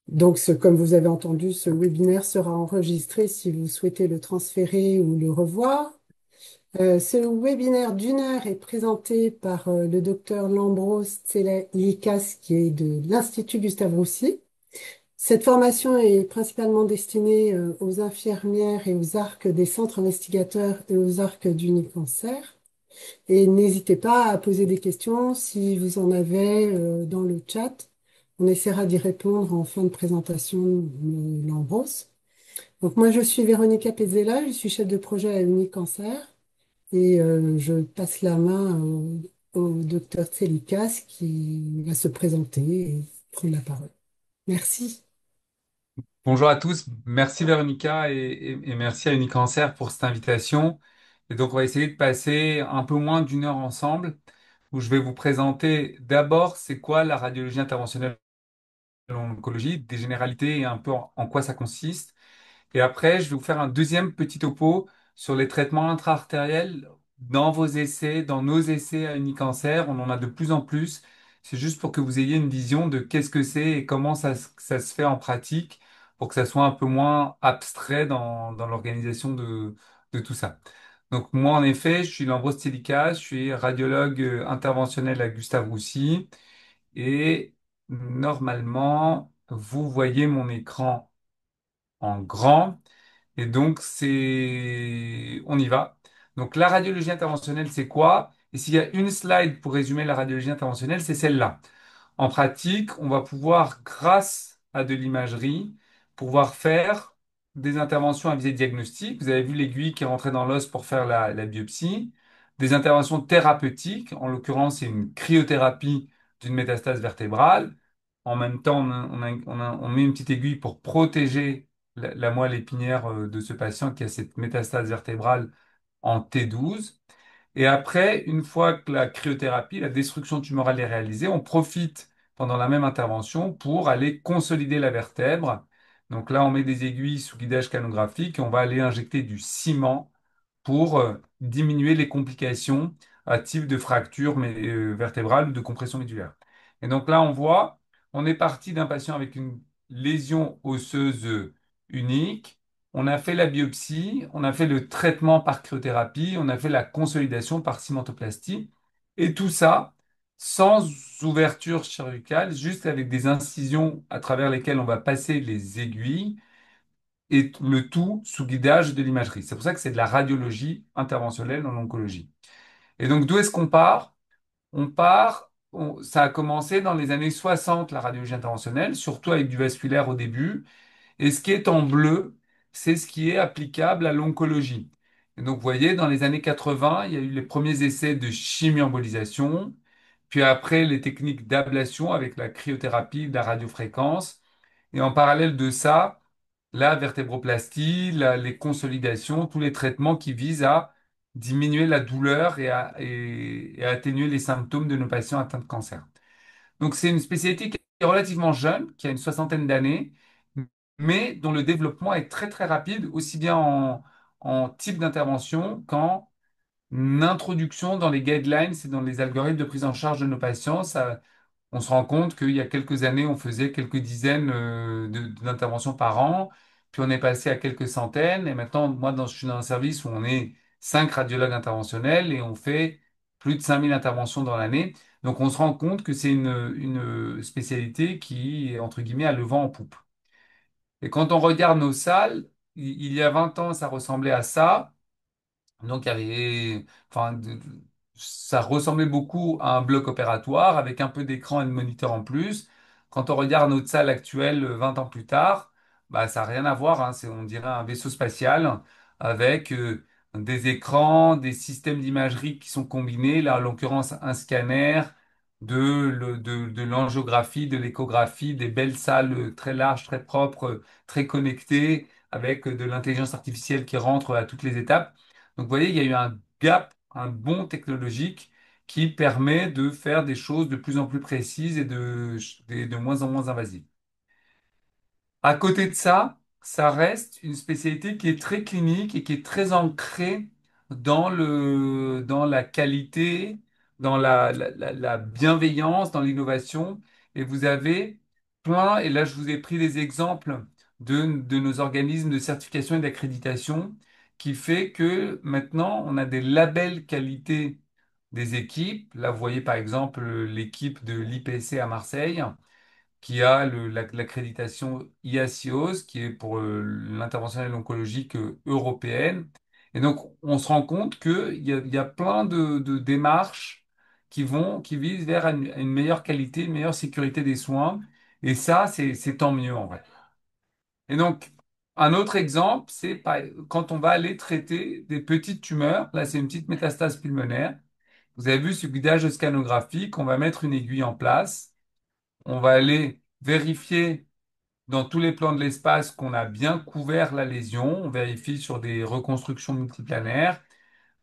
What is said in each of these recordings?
Donc, comme vous avez entendu, ce webinaire sera enregistré si vous souhaitez le transférer ou le revoir. Ce webinaire d'une heure est présenté par le docteur Lambros Tselalikas, qui est de l'Institut Gustave Roussy. Cette formation est principalement destinée aux infirmières et aux arcs des centres investigateurs et aux arcs d'Unicancer. Et n'hésitez pas à poser des questions si vous en avez dans le chat. On essaiera d'y répondre en fin de présentation de Lambros. Donc moi, je suis Véronica Pezzella, je suis chef de projet à Unicancer et je passe la main au docteur Tselikas qui va se présenter et prendre la parole. Merci. Bonjour à tous, merci Véronica et merci à Unicancer pour cette invitation. Et donc on va essayer de passer un peu moins d'une heure ensemble où je vais vous présenter d'abord c'est quoi la radiologie interventionnelle en oncologie, des généralités et un peu en quoi ça consiste. Et après, je vais vous faire un deuxième petit topo sur les traitements intra-artériels dans vos essais, dans nos essais à Unicancer. On en a de plus en plus. C'est juste pour que vous ayez une vision de qu'est-ce que c'est et comment ça se fait en pratique pour que ça soit un peu moins abstrait dans l'organisation de tout ça. Donc moi, en effet, je suis Lambros Tsilika, je suis radiologue interventionnel à Gustave Roussy et normalement, vous voyez mon écran en grand. Et donc, on y va. Donc, la radiologie interventionnelle, c'est quoi? Et s'il y a une slide pour résumer la radiologie interventionnelle, c'est celle-là. En pratique, on va pouvoir, grâce à de l'imagerie, pouvoir faire des interventions à visée diagnostique. Vous avez vu l'aiguille qui est rentrée dans l'os pour faire la biopsie. Des interventions thérapeutiques. En l'occurrence, c'est une cryothérapie d'une métastase vertébrale. En même temps, on met une petite aiguille pour protéger la moelle épinière de ce patient qui a cette métastase vertébrale en T12. Et après, une fois que la cryothérapie, la destruction tumorale est réalisée, on profite pendant la même intervention pour aller consolider la vertèbre. Donc là, on met des aiguilles sous guidage canographique et on va aller injecter du ciment pour diminuer les complications à type de fracture vertébrale ou de compression médulaire. Et donc là, on voit, on est parti d'un patient avec une lésion osseuse unique. On a fait la biopsie, on a fait le traitement par cryothérapie, on a fait la consolidation par cimentoplastie. Et tout ça sans ouverture chirurgicale, juste avec des incisions à travers lesquelles on va passer les aiguilles et le tout sous guidage de l'imagerie. C'est pour ça que c'est de la radiologie interventionnelle en oncologie. Et donc, d'où est-ce qu'on part? Ça a commencé dans les années 60, la radiologie interventionnelle, surtout avec du vasculaire au début. Et ce qui est en bleu, c'est ce qui est applicable à l'oncologie. Et donc, vous voyez, dans les années 80, il y a eu les premiers essais de chimio-embolisation, puis après les techniques d'ablation avec la cryothérapie, la radiofréquence. Et en parallèle de ça, la vertébroplastie, les consolidations, tous les traitements qui visent à diminuer la douleur et à atténuer les symptômes de nos patients atteints de cancer. Donc c'est une spécialité qui est relativement jeune, qui a une soixantaine d'années, mais dont le développement est très très rapide, aussi bien en type d'intervention qu'en introduction dans les guidelines et dans les algorithmes de prise en charge de nos patients. On se rend compte qu'il y a quelques années, on faisait quelques dizaines d'interventions par an, puis on est passé à quelques centaines, et maintenant, je suis dans un service où on est 5 radiologues interventionnels et on fait plus de 5000 interventions dans l'année. Donc on se rend compte que c'est une spécialité qui est, entre guillemets, à le vent en poupe. Et quand on regarde nos salles, il y a 20 ans, ça ressemblait à ça. Donc, il y avait, enfin, ça ressemblait beaucoup à un bloc opératoire avec un peu d'écran et de moniteur en plus. Quand on regarde notre salle actuelle 20 ans plus tard, bah, ça n'a rien à voir, hein. On dirait un vaisseau spatial avec des écrans, des systèmes d'imagerie qui sont combinés. Là, en l'occurrence, un scanner, de l'angiographie, de l'échographie, des belles salles très larges, très propres, très connectées, avec de l'intelligence artificielle qui rentre à toutes les étapes. Donc, vous voyez, il y a eu un gap, un bond technologique qui permet de faire des choses de plus en plus précises et de moins en moins invasives. À côté de ça, ça reste une spécialité qui est très clinique et qui est très ancrée dans la qualité, dans la bienveillance, dans l'innovation. Et vous avez plein, et là je vous ai pris des exemples de nos organismes de certification et d'accréditation, qui fait que maintenant on a des labels qualité des équipes. Là vous voyez par exemple l'équipe de l'IPC à Marseille, qui a l'accréditation IACIOS, qui est pour l'interventionnelle oncologique européenne. Et donc, on se rend compte qu'il y a plein de démarches qui visent vers une meilleure qualité, une meilleure sécurité des soins. Et ça, c'est tant mieux, en vrai. Et donc, un autre exemple, quand on va aller traiter des petites tumeurs. Là, c'est une petite métastase pulmonaire. Vous avez vu ce guidage scanographique, on va mettre une aiguille en place. On va aller vérifier dans tous les plans de l'espace qu'on a bien couvert la lésion. On vérifie sur des reconstructions multiplanaires.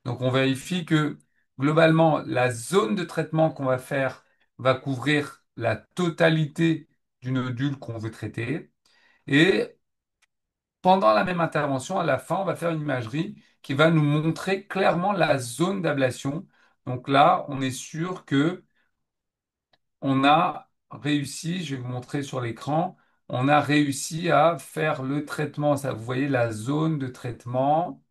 Donc, on vérifie que globalement, la zone de traitement qu'on va faire va couvrir la totalité du nodule qu'on veut traiter. Et pendant la même intervention, à la fin, on va faire une imagerie qui va nous montrer clairement la zone d'ablation. Donc là, on est sûr que on a réussi, je vais vous montrer sur l'écran, on a réussi à faire le traitement. Ça, vous voyez la zone de traitement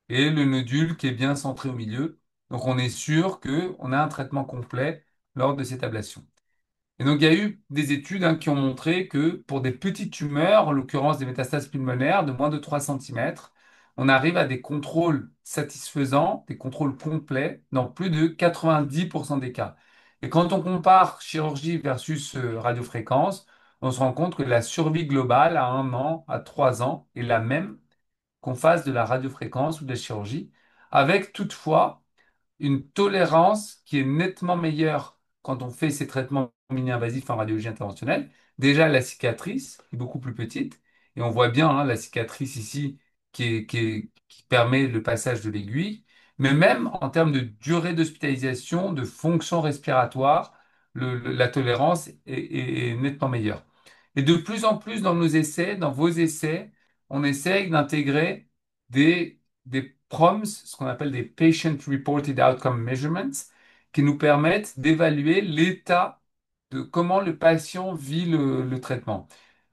et le nodule qui est bien centré au milieu. Donc on est sûr qu'on a un traitement complet lors de cette ablation. Et donc, il y a eu des études qui ont montré que pour des petites tumeurs, en l'occurrence des métastases pulmonaires de moins de 3 cm, on arrive à des contrôles satisfaisants, des contrôles complets dans plus de 90% des cas. Et quand on compare chirurgie versus radiofréquence, on se rend compte que la survie globale à 1 an, à 3 ans, est la même qu'on fasse de la radiofréquence ou de la chirurgie, avec toutefois une tolérance qui est nettement meilleure quand on fait ces traitements mini-invasifs en radiologie interventionnelle. Déjà, la cicatrice est beaucoup plus petite, et on voit bien la cicatrice ici qui permet le passage de l'aiguille, mais même en termes de durée d'hospitalisation, de fonction respiratoire, la tolérance est nettement meilleure. Et de plus en plus dans nos essais, dans vos essais, on essaye d'intégrer des PROMs, ce qu'on appelle des Patient Reported Outcome Measurements, qui nous permettent d'évaluer l'état de comment le patient vit le traitement.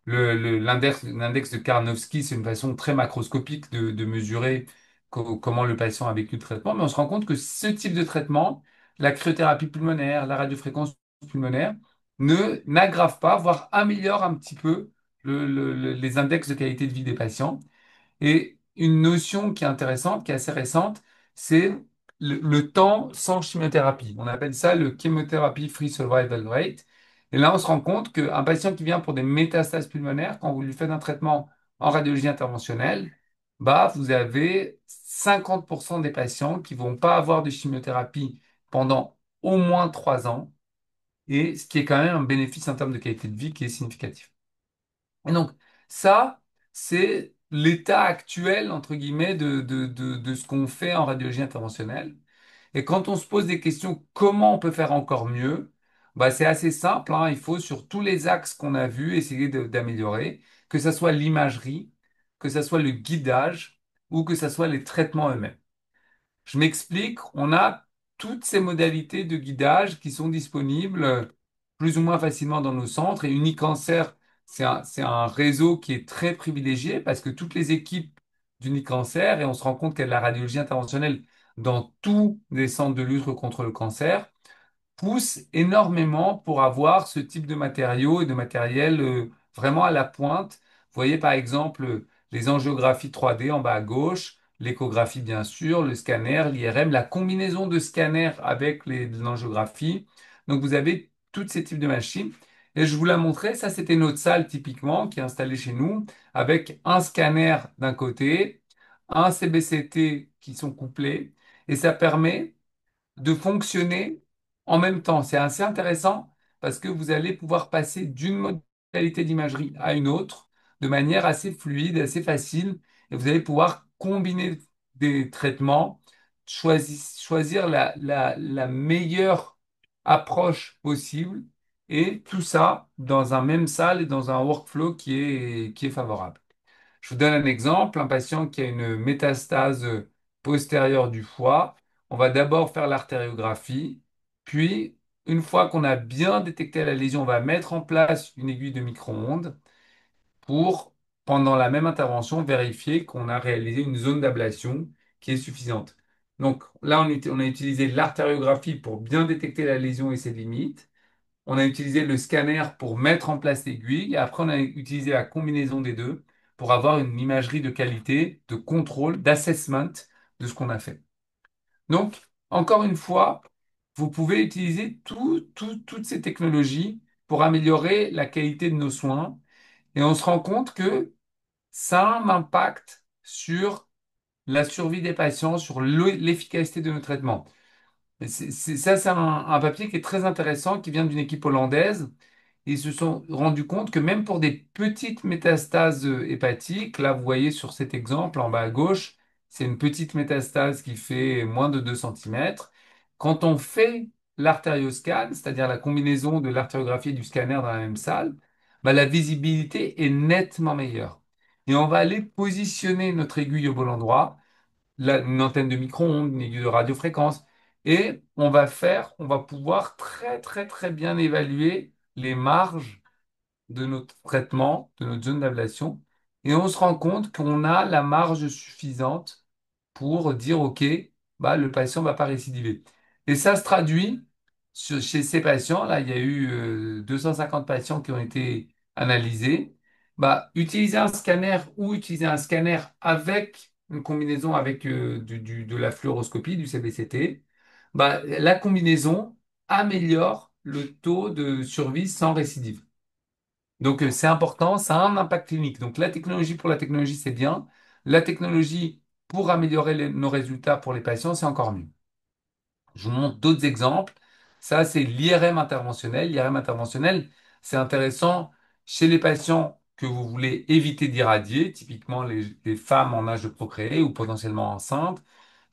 L'index de Karnofsky, c'est une façon très macroscopique de mesurer comment le patient a vécu le traitement, mais on se rend compte que ce type de traitement, la cryothérapie pulmonaire, la radiofréquence pulmonaire, n'aggrave pas, voire améliore un petit peu les index de qualité de vie des patients. Et une notion qui est intéressante, qui est assez récente, c'est le temps sans chimiothérapie. On appelle ça le chemotherapy free survival rate. Et là, on se rend compte qu'un patient qui vient pour des métastases pulmonaires, quand vous lui faites un traitement en radiologie interventionnelle, bah, vous avez 50% des patients qui vont pas avoir de chimiothérapie pendant au moins 3 ans, et ce qui est quand même un bénéfice en termes de qualité de vie qui est significatif. Et donc, ça, c'est l'état actuel, entre guillemets, de ce qu'on fait en radiologie interventionnelle. Et quand on se pose des questions, comment on peut faire encore mieux, bah, c'est assez simple, hein. Il faut, sur tous les axes qu'on a vus, essayer d'améliorer, que ce soit l'imagerie, que ce soit le guidage ou que ce soit les traitements eux-mêmes. Je m'explique, on a toutes ces modalités de guidage qui sont disponibles plus ou moins facilement dans nos centres. Et Unicancer, c'est un réseau qui est très privilégié parce que toutes les équipes d'Unicancer, et on se rend compte qu'il y a de la radiologie interventionnelle dans tous les centres de lutte contre le cancer, pousse énormément pour avoir ce type de matériaux et de matériel vraiment à la pointe. Vous voyez par exemple les angiographies 3D en bas à gauche, l'échographie bien sûr, le scanner, l'IRM, la combinaison de scanner avec l'angiographie. Donc vous avez tous ces types de machines. Et je vous la montrais, ça c'était notre salle typiquement qui est installée chez nous avec un scanner d'un côté, un CBCT qui sont couplés et ça permet de fonctionner en même temps. C'est assez intéressant parce que vous allez pouvoir passer d'une modalité d'imagerie à une autre de manière assez fluide, assez facile, et vous allez pouvoir combiner des traitements, choisir la meilleure approche possible, et tout ça dans un même salle et dans un workflow qui est favorable. Je vous donne un exemple, un patient qui a une métastase postérieure du foie. On va d'abord faire l'artériographie, puis une fois qu'on a bien détecté la lésion, on va mettre en place une aiguille de micro-ondes pour, pendant la même intervention, vérifier qu'on a réalisé une zone d'ablation qui est suffisante. Donc là, on a utilisé l'artériographie pour bien détecter la lésion et ses limites. On a utilisé le scanner pour mettre en place l'aiguille. Et après, on a utilisé la combinaison des deux pour avoir une imagerie de qualité, de contrôle, d'assessment de ce qu'on a fait. Donc, encore une fois, vous pouvez utiliser toutes ces technologies pour améliorer la qualité de nos soins. Et on se rend compte que ça a un impact sur la survie des patients, sur l'efficacité de nos traitements. Et ça, c'est un papier qui est très intéressant, qui vient d'une équipe hollandaise. Ils se sont rendus compte que même pour des petites métastases hépatiques, là, vous voyez sur cet exemple en bas à gauche, c'est une petite métastase qui fait moins de 2 centimètres. Quand on fait l'artérioscan, c'est-à-dire la combinaison de l'artériographie et du scanner dans la même salle, bah, la visibilité est nettement meilleure. Et on va aller positionner notre aiguille au bon endroit, une antenne de micro-ondes, une aiguille de radiofréquence, et on va pouvoir très très très bien évaluer les marges de notre traitement, de notre zone d'ablation, et on se rend compte qu'on a la marge suffisante pour dire, OK, bah, le patient ne va pas récidiver. Et ça se traduit chez ces patients, là, il y a eu 250 patients qui ont été analysés. Bah, utiliser un scanner ou utiliser un scanner avec une combinaison avec de la fluoroscopie, du CBCT, bah, la combinaison améliore le taux de survie sans récidive. Donc, c'est important, ça a un impact clinique. Donc, la technologie pour la technologie, c'est bien. La technologie pour améliorer nos résultats pour les patients, c'est encore mieux. Je vous montre d'autres exemples. Ça, c'est l'IRM interventionnel. L'IRM interventionnel, c'est intéressant chez les patients que vous voulez éviter d'irradier, typiquement les femmes en âge de procréer ou potentiellement enceintes,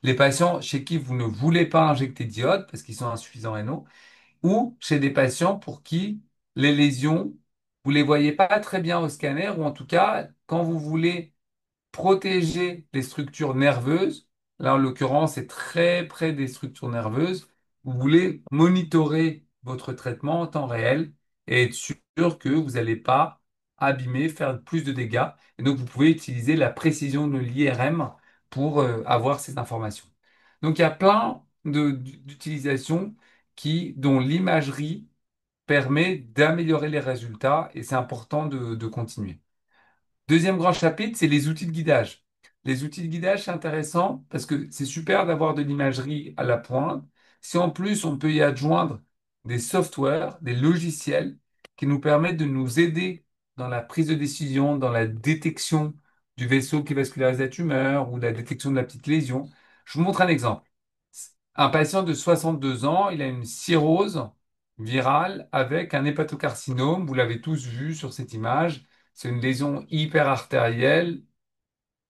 les patients chez qui vous ne voulez pas injecter d'iode parce qu'ils sont insuffisants rénaux, ou chez des patients pour qui les lésions, vous les voyez pas très bien au scanner, ou en tout cas, quand vous voulez protéger les structures nerveuses, là en l'occurrence c'est très près des structures nerveuses, vous voulez monitorer votre traitement en temps réel et être sûr que vous n'allez pas abîmer, faire plus de dégâts. Et donc vous pouvez utiliser la précision de l'IRM pour avoir ces informations. Donc il y a plein d'utilisations dont l'imagerie permet d'améliorer les résultats et c'est important de continuer. Deuxième grand chapitre, c'est les outils de guidage. Les outils de guidage, c'est intéressant parce que c'est super d'avoir de l'imagerie à la pointe. Si en plus on peut y adjoindre des softwares, des logiciels qui nous permettent de nous aider dans la prise de décision, dans la détection du vaisseau qui vascularise la tumeur ou la détection de la petite lésion. Je vous montre un exemple. Un patient de 62 ans, il a une cirrhose virale avec un hépatocarcinome. Vous l'avez tous vu sur cette image. C'est une lésion hyperartérielle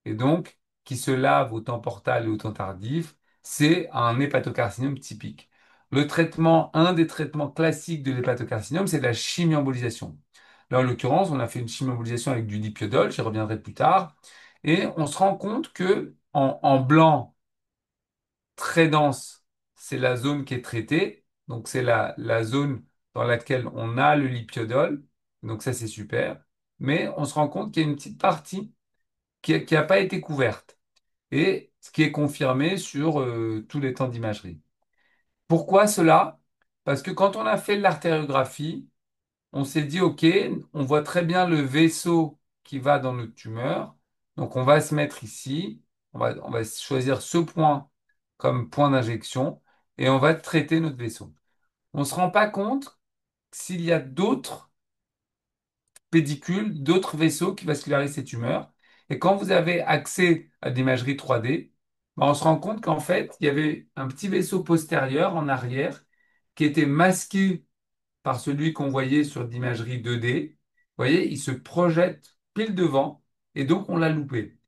et donc qui se lave au temps portal et au temps tardif. C'est un hépatocarcinome typique. Un des traitements classiques de l'hépatocarcinome, c'est la chimioembolisation. Là, en l'occurrence, on a fait une chimioembolisation avec du lipiodol, j'y reviendrai plus tard, et on se rend compte que en blanc très dense, c'est la zone qui est traitée, donc c'est la zone dans laquelle on a le lipiodol, donc ça c'est super, mais on se rend compte qu'il y a une petite partie qui n'a pas été couverte, et ce qui est confirmé sur tous les temps d'imagerie. Pourquoi cela? Parce que quand on a fait l'artériographie, on s'est dit, OK, on voit très bien le vaisseau qui va dans notre tumeur. Donc, on va se mettre ici. On va choisir ce point comme point d'injection et on va traiter notre vaisseau. On ne se rend pas compte s'il y a d'autres pédicules, d'autres vaisseaux qui vascularisent ces tumeurs. Et quand vous avez accès à l'imagerie 3D, ben, on se rend compte qu'en fait, il y avait un petit vaisseau postérieur en arrière qui était masqué par celui qu'on voyait sur l'imagerie 2D. Vous voyez, il se projette pile devant et donc on l'a loupé.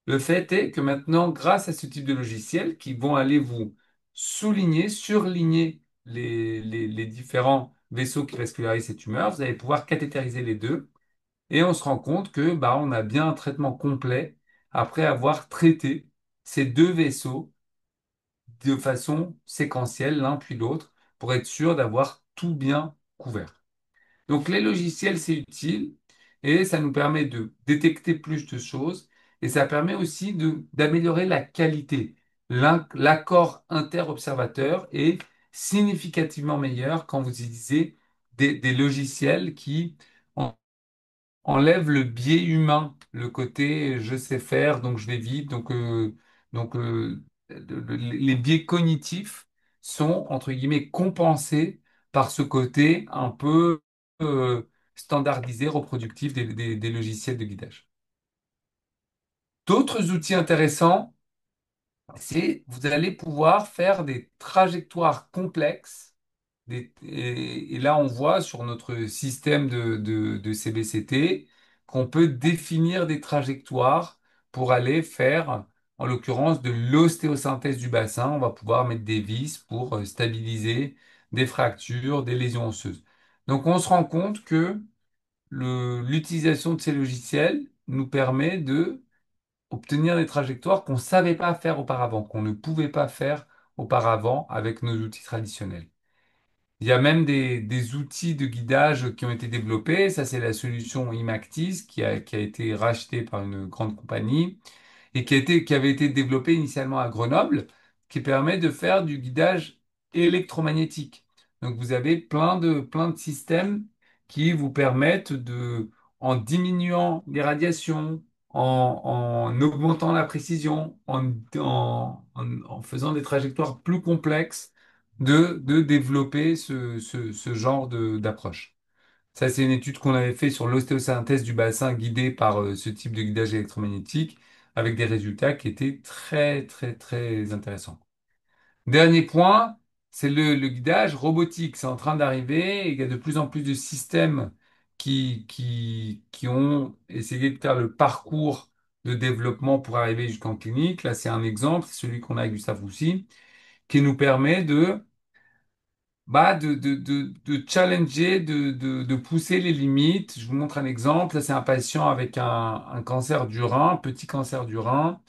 Le fait est que maintenant, grâce à ce type de logiciel qui vont aller vous souligner, surligner les différents vaisseaux qui vascularisent ces tumeurs, vous allez pouvoir cathétériser les deux et on se rend compte que bah, on a bien un traitement complet après avoir traité ces deux vaisseaux de façon séquentielle, l'un puis l'autre, pour être sûr d'avoir tout bien couvert. Donc les logiciels, c'est utile et ça nous permet de détecter plus de choses et ça permet aussi d'améliorer la qualité. L'accord inter-observateur est significativement meilleur quand vous utilisez des logiciels qui enlève le biais humain, le côté je sais faire, donc je vais vite, les biais cognitifs sont entre guillemets compensés par ce côté un peu euh, standardisé, reproductif des logiciels de guidage. D'autres outils intéressants, c'est vous allez pouvoir faire des trajectoires complexes et là, on voit sur notre système de CBCT qu'on peut définir des trajectoires pour aller faire, en l'occurrence, de l'ostéosynthèse du bassin. On va pouvoir mettre des vis pour stabiliser des fractures, des lésions osseuses. Donc, on se rend compte que l'utilisation de ces logiciels nous permet de obtenir des trajectoires qu'on ne savait pas faire auparavant, qu'on ne pouvait pas faire auparavant avec nos outils traditionnels. Il y a même des outils de guidage qui ont été développés. Ça, c'est la solution Imactis qui a été rachetée par une grande compagnie et qui avait été développée initialement à Grenoble, qui permet de faire du guidage électromagnétique. Donc, vous avez plein de systèmes qui vous permettent en diminuant les radiations, en augmentant la précision, en faisant des trajectoires plus complexes, de développer ce genre d'approche. Ça, c'est une étude qu'on avait fait sur l'ostéosynthèse du bassin guidée par ce type de guidage électromagnétique avec des résultats qui étaient très, très, très intéressants. Dernier point, c'est le guidage robotique. C'est en train d'arriver. Il y a de plus en plus de systèmes qui ont essayé de faire le parcours de développement pour arriver jusqu'en clinique. Là, c'est un exemple, c'est celui qu'on a avec Gustave Roussy, qui nous permet de challenger, de pousser les limites. Je vous montre un exemple. Là, c'est un patient avec un cancer du rein, un petit cancer du rein,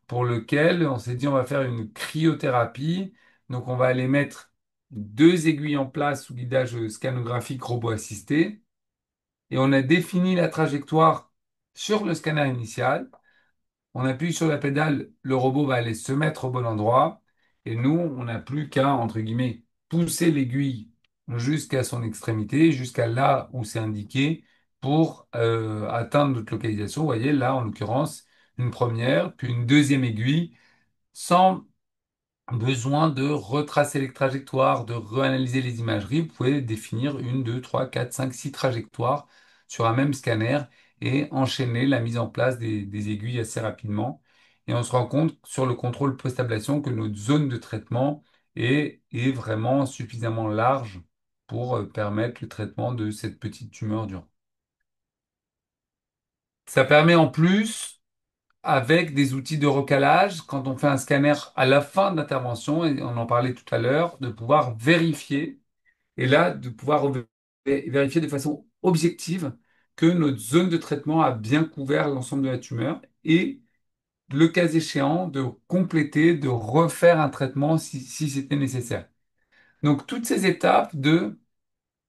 pour lequel on s'est dit on va faire une cryothérapie. Donc, on va aller mettre deux aiguilles en place sous guidage scanographique robot assisté. Et on a défini la trajectoire sur le scanner initial. On appuie sur la pédale, le robot va aller se mettre au bon endroit. Et nous, on n'a plus qu'à, entre guillemets, pousser l'aiguille jusqu'à son extrémité, jusqu'à là où c'est indiqué pour atteindre notre localisation. Vous voyez, là, en l'occurrence, une première, puis une deuxième aiguille, sans besoin de retracer les trajectoires, de réanalyser les imageries. Vous pouvez définir une, deux, trois, quatre, cinq, six trajectoires sur un même scanner et enchaîner la mise en place des aiguilles assez rapidement. Et on se rend compte sur le contrôle post-ablation que notre zone de traitement est vraiment suffisamment large pour permettre le traitement de cette petite tumeur dure. Ça permet en plus avec des outils de recalage, quand on fait un scanner à la fin de l'intervention, et on en parlait tout à l'heure, de pouvoir vérifier, et là, de pouvoir vérifier de façon objective que notre zone de traitement a bien couvert l'ensemble de la tumeur, et le cas échéant, de compléter, de refaire un traitement si c'était nécessaire. Donc, toutes ces étapes de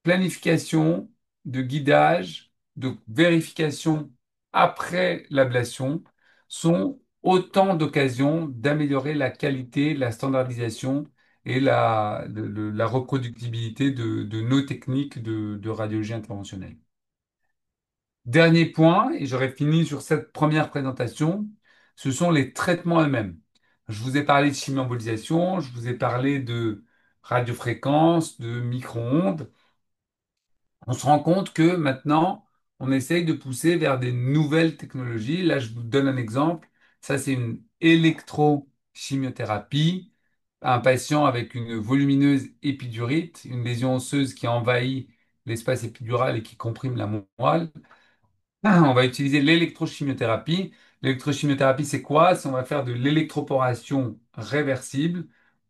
planification, de guidage, de vérification après l'ablation sont autant d'occasions d'améliorer la qualité, la standardisation et la reproductibilité de nos techniques de radiologie interventionnelle. Dernier point, et j'aurais fini sur cette première présentation, ce sont les traitements eux-mêmes. Je vous ai parlé de chimio-embolisation, je vous ai parlé de radiofréquence, de micro-ondes. On se rend compte que maintenant, on essaye de pousser vers des nouvelles technologies. Là, je vous donne un exemple. Ça, c'est une électrochimiothérapie. Un patient avec une volumineuse épidurite, une lésion osseuse qui envahit l'espace épidural et qui comprime la moelle. On va utiliser l'électrochimiothérapie. L'électrochimiothérapie, c'est quoi? C'est on va faire de l'électroporation réversible.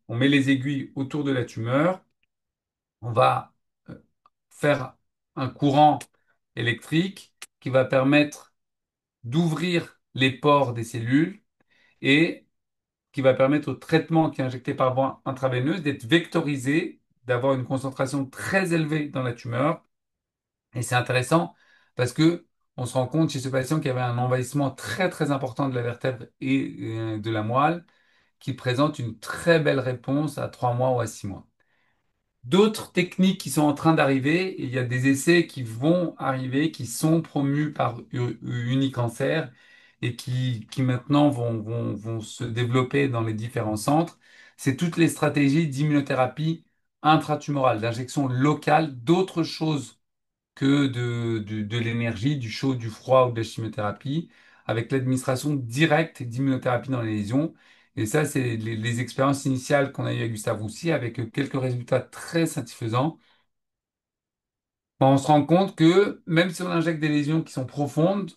On met les aiguilles autour de la tumeur. On va faire un courant électrique qui va permettre d'ouvrir les pores des cellules et qui va permettre au traitement qui est injecté par voie intraveineuse d'être vectorisé d'avoir une concentration très élevée dans la tumeur. Et c'est intéressant parce que on se rend compte chez ce patient qu'il y avait un envahissement très très important de la vertèbre et de la moelle qui présente une très belle réponse à 3 mois ou à 6 mois. D'autres techniques qui sont en train d'arriver, et il y a des essais qui vont arriver, qui sont promus par Unicancer et qui maintenant vont se développer dans les différents centres. C'est toutes les stratégies d'immunothérapie intratumorale, d'injection locale d'autres choses que de l'énergie, du chaud, du froid ou de la chimiothérapie, avec l'administration directe d'immunothérapie dans les lésions. Et ça, c'est les expériences initiales qu'on a eues avec Gustave Roussy, avec quelques résultats très satisfaisants. Bon, on se rend compte que même si on injecte des lésions qui sont profondes,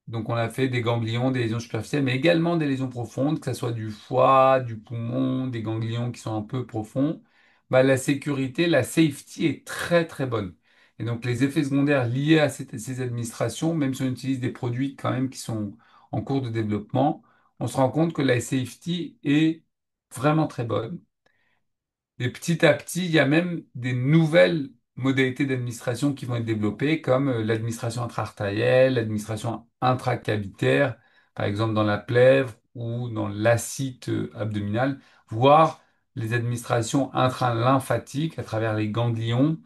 donc on a fait des ganglions, des lésions superficielles, mais également des lésions profondes, que ce soit du foie, du poumon, des ganglions qui sont un peu profonds, bah, la sécurité, la safety est très très bonne. Et donc les effets secondaires liés à ces administrations, même si on utilise des produits quand même qui sont en cours de développement, on se rend compte que la safety est vraiment très bonne. Et petit à petit, il y a même des nouvelles modalités d'administration qui vont être développées, comme l'administration intra-artérielle, l'administration intracavitaire, par exemple dans la plèvre ou dans l'acide abdominal, voire les administrations intra-lymphatiques à travers les ganglions.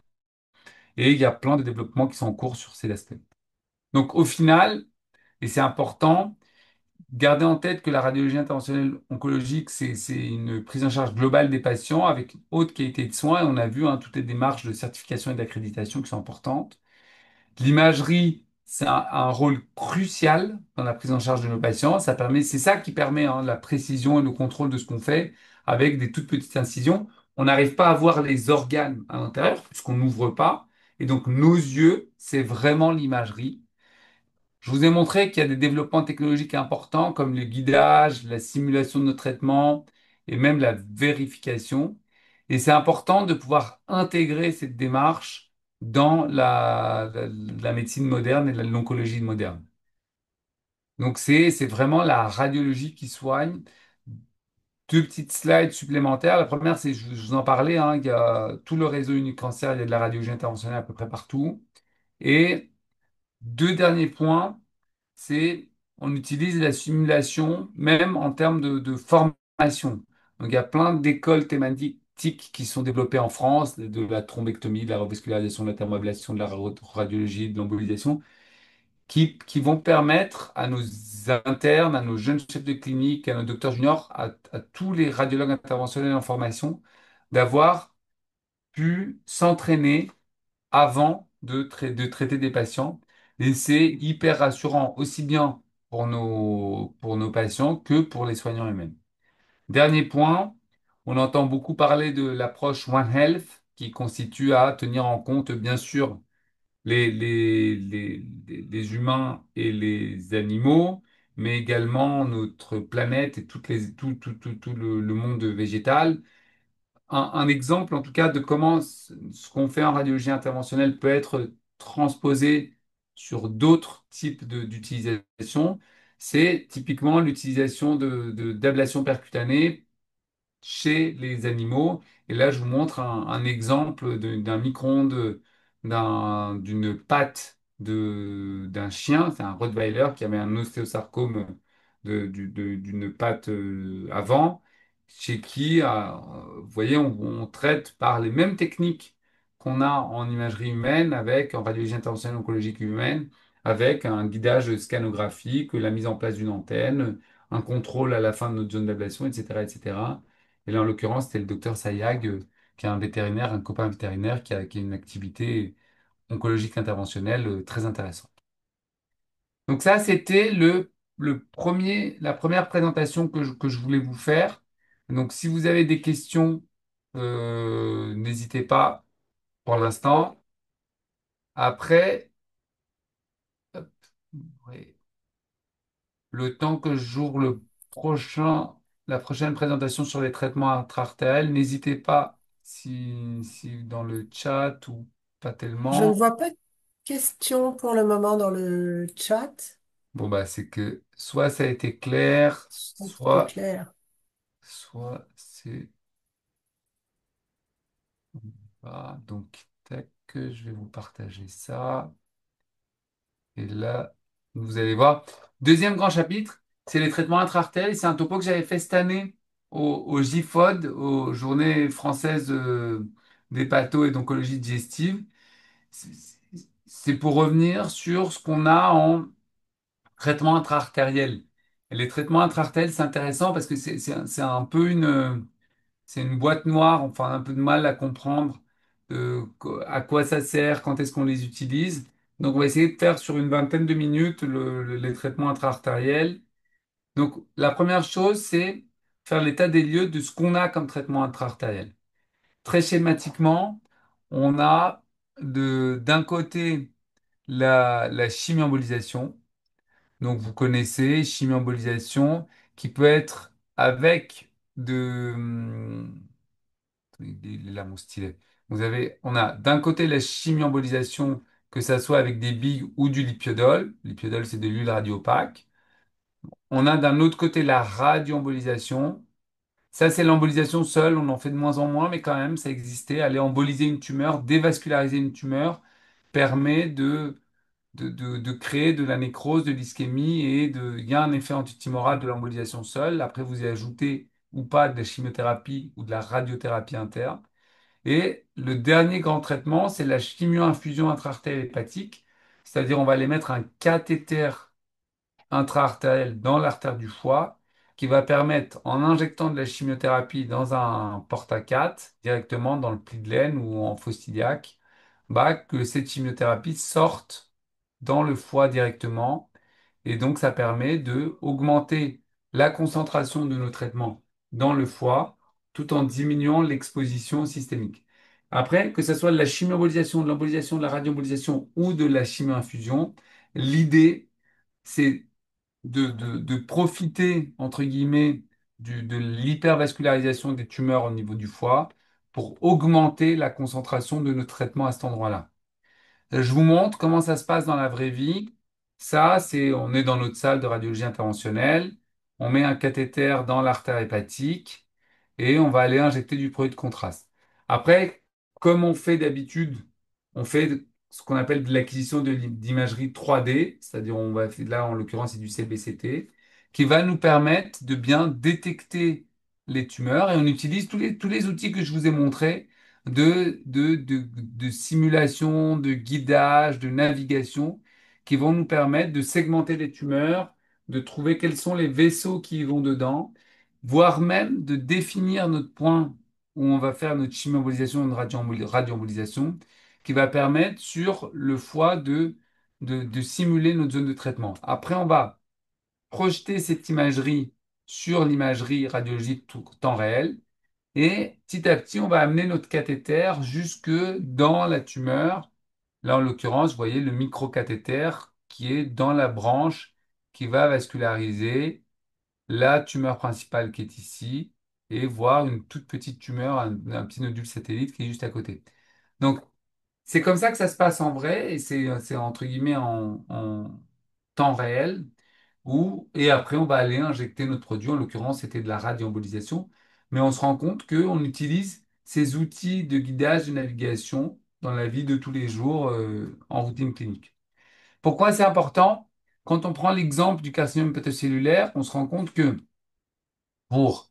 Et il y a plein de développements qui sont en cours sur ces aspects. Donc au final, et c'est important, gardez en tête que la radiologie interventionnelle oncologique, c'est une prise en charge globale des patients avec une haute qualité de soins. Et on a vu toutes les démarches de certification et d'accréditation qui sont importantes. L'imagerie, c'est un rôle crucial dans la prise en charge de nos patients. C'est ça qui permet la précision et le contrôle de ce qu'on fait avec des toutes petites incisions. On n'arrive pas à voir les organes à l'intérieur puisqu'on n'ouvre pas. Et donc nos yeux, c'est vraiment l'imagerie. Je vous ai montré qu'il y a des développements technologiques importants comme le guidage, la simulation de nos traitements et même la vérification. Et c'est important de pouvoir intégrer cette démarche dans la médecine moderne et l'oncologie moderne. Donc c'est vraiment la radiologie qui soigne. Deux petites slides supplémentaires. La première, c'est, je vous en parlais, il y a tout le réseau Unicancer, il y a de la radiologie interventionnelle à peu près partout. Et deux derniers points. C'est on utilise la simulation même en termes de formation. Donc il y a plein d'écoles thématiques qui sont développées en France, de la thrombectomie, de la revascularisation, de la thermoablation, de la radiologie, de l'embolisation, qui vont permettre à nos internes, à nos jeunes chefs de clinique, à nos docteurs juniors, à tous les radiologues interventionnels en formation, d'avoir pu s'entraîner avant de traiter des patients. Et c'est hyper rassurant, aussi bien pour nos patients que pour les soignants eux-mêmes. Dernier point, on entend beaucoup parler de l'approche One Health, qui constitue à tenir en compte, bien sûr, les humains et les animaux, mais également notre planète et tout le monde végétal. Un exemple, en tout cas, de comment ce qu'on fait en radiologie interventionnelle peut être transposé sur d'autres types d'utilisation, c'est typiquement l'utilisation d'ablation percutanée chez les animaux. Et là, je vous montre un exemple d'un micro-ondes, d'une patte d'un chien, c'est un Rottweiler qui avait un ostéosarcome d'une patte avant, chez qui, vous voyez, on traite par les mêmes techniques qu'on a en imagerie humaine, avec en radiologie interventionnelle oncologique humaine, avec un guidage scanographique, la mise en place d'une antenne, un contrôle à la fin de notre zone d'ablation, etc., etc. Et là, en l'occurrence, c'était le docteur Sayag, qui est un vétérinaire, un copain vétérinaire qui a une activité oncologique interventionnelle très intéressante. Donc ça, c'était la première présentation que je voulais vous faire. Donc si vous avez des questions, n'hésitez pas pour l'instant. Après, hop, ouais, le temps que j'ouvre la prochaine présentation sur les traitements intra-artériels, n'hésitez pas si dans le chat ou pas Je ne tellement. vois pas de questions pour le moment dans le chat. Bon, bah, c'est que soit ça a été clair, Tout est clair. soit c'est Voilà, donc, tac, je vais vous partager ça. Et là, vous allez voir. Deuxième grand chapitre, c'est les traitements intra-artères. C'est un topo que j'avais fait cette année au JFOD, aux Journées françaises d'hépato et d'oncologie digestive. C'est c'est pour revenir sur ce qu'on a en traitement intra-artériel. Et les traitements intra-artériels, c'est intéressant parce que c'est un peu c'est une boîte noire, enfin un peu de mal à comprendre à quoi ça sert, quand est-ce qu'on les utilise. Donc on va essayer de faire sur une vingtaine de minutes les traitements intra-artériels. Donc la première chose, c'est faire l'état des lieux de ce qu'on a comme traitement intra-artériel. Très schématiquement, on a d'un côté la chimio-embolisation. Donc vous connaissez chimio-embolisation qui peut être avec il est là mon stylet. On a d'un côté la chimio-embolisation, que ça soit avec des billes ou du lipiodol. Lipiodol, c'est de l'huile radiopaque. On a d'un autre côté la radio-embolisation. Ça, c'est l'embolisation seule. On en fait de moins en moins, mais quand même, ça existait. Aller emboliser une tumeur, dévasculariser une tumeur, permet de créer de la nécrose, de l'ischémie il y a un effet antitumoral de l'embolisation seule. Après, vous y ajoutez ou pas de la chimiothérapie ou de la radiothérapie interne. Et le dernier grand traitement, c'est la chimio-infusion intra-artérielle hépatique, c'est-à-dire on va aller mettre un cathéter intra-artériel dans l'artère du foie qui va permettre, en injectant de la chimiothérapie dans un porte-à-4, directement dans le pli de laine ou en fosse iliaque, bah, que cette chimiothérapie sorte dans le foie directement et donc, ça permet de augmenter la concentration de nos traitements dans le foie tout en diminuant l'exposition systémique. Après, que ce soit de la chimioembolisation, de l'embolisation, de la radioembolisation ou de la chimio-infusion, l'idée, c'est de profiter, entre guillemets, de l'hypervascularisation des tumeurs au niveau du foie pour augmenter la concentration de nos traitements à cet endroit-là. Je vous montre comment ça se passe dans la vraie vie. Ça, on est dans notre salle de radiologie interventionnelle. On met un cathéter dans l'artère hépatique et on va aller injecter du produit de contraste. Après, comme on fait d'habitude, on fait ce qu'on appelle de l'acquisition d'imagerie 3D, c'est-à-dire là, en l'occurrence, c'est du CBCT, qui va nous permettre de bien détecter les tumeurs et on utilise tous les outils que je vous ai montrés de simulation, de guidage, de navigation, qui vont nous permettre de segmenter les tumeurs, de trouver quels sont les vaisseaux qui y vont dedans, voire même de définir notre point où on va faire notre chimio-embolisation, notre radio-embolisation, qui va permettre sur le foie de simuler notre zone de traitement. Après, on va projeter cette imagerie sur l'imagerie radiologique tout temps réel et petit à petit, on va amener notre cathéter jusque dans la tumeur. Là, en l'occurrence, vous voyez le microcathéter qui est dans la branche qui va vasculariser la tumeur principale qui est ici et voir une toute petite tumeur, un petit nodule satellite qui est juste à côté. Donc, c'est comme ça que ça se passe en vrai et c'est entre guillemets en temps réel et après on va aller injecter notre produit. En l'occurrence, c'était de la radioembolisation. Mais on se rend compte qu'on utilise ces outils de guidage de navigation dans la vie de tous les jours en routine clinique. Pourquoi c'est important? Quand on prend l'exemple du carcinome hépatocellulaire, on se rend compte que pour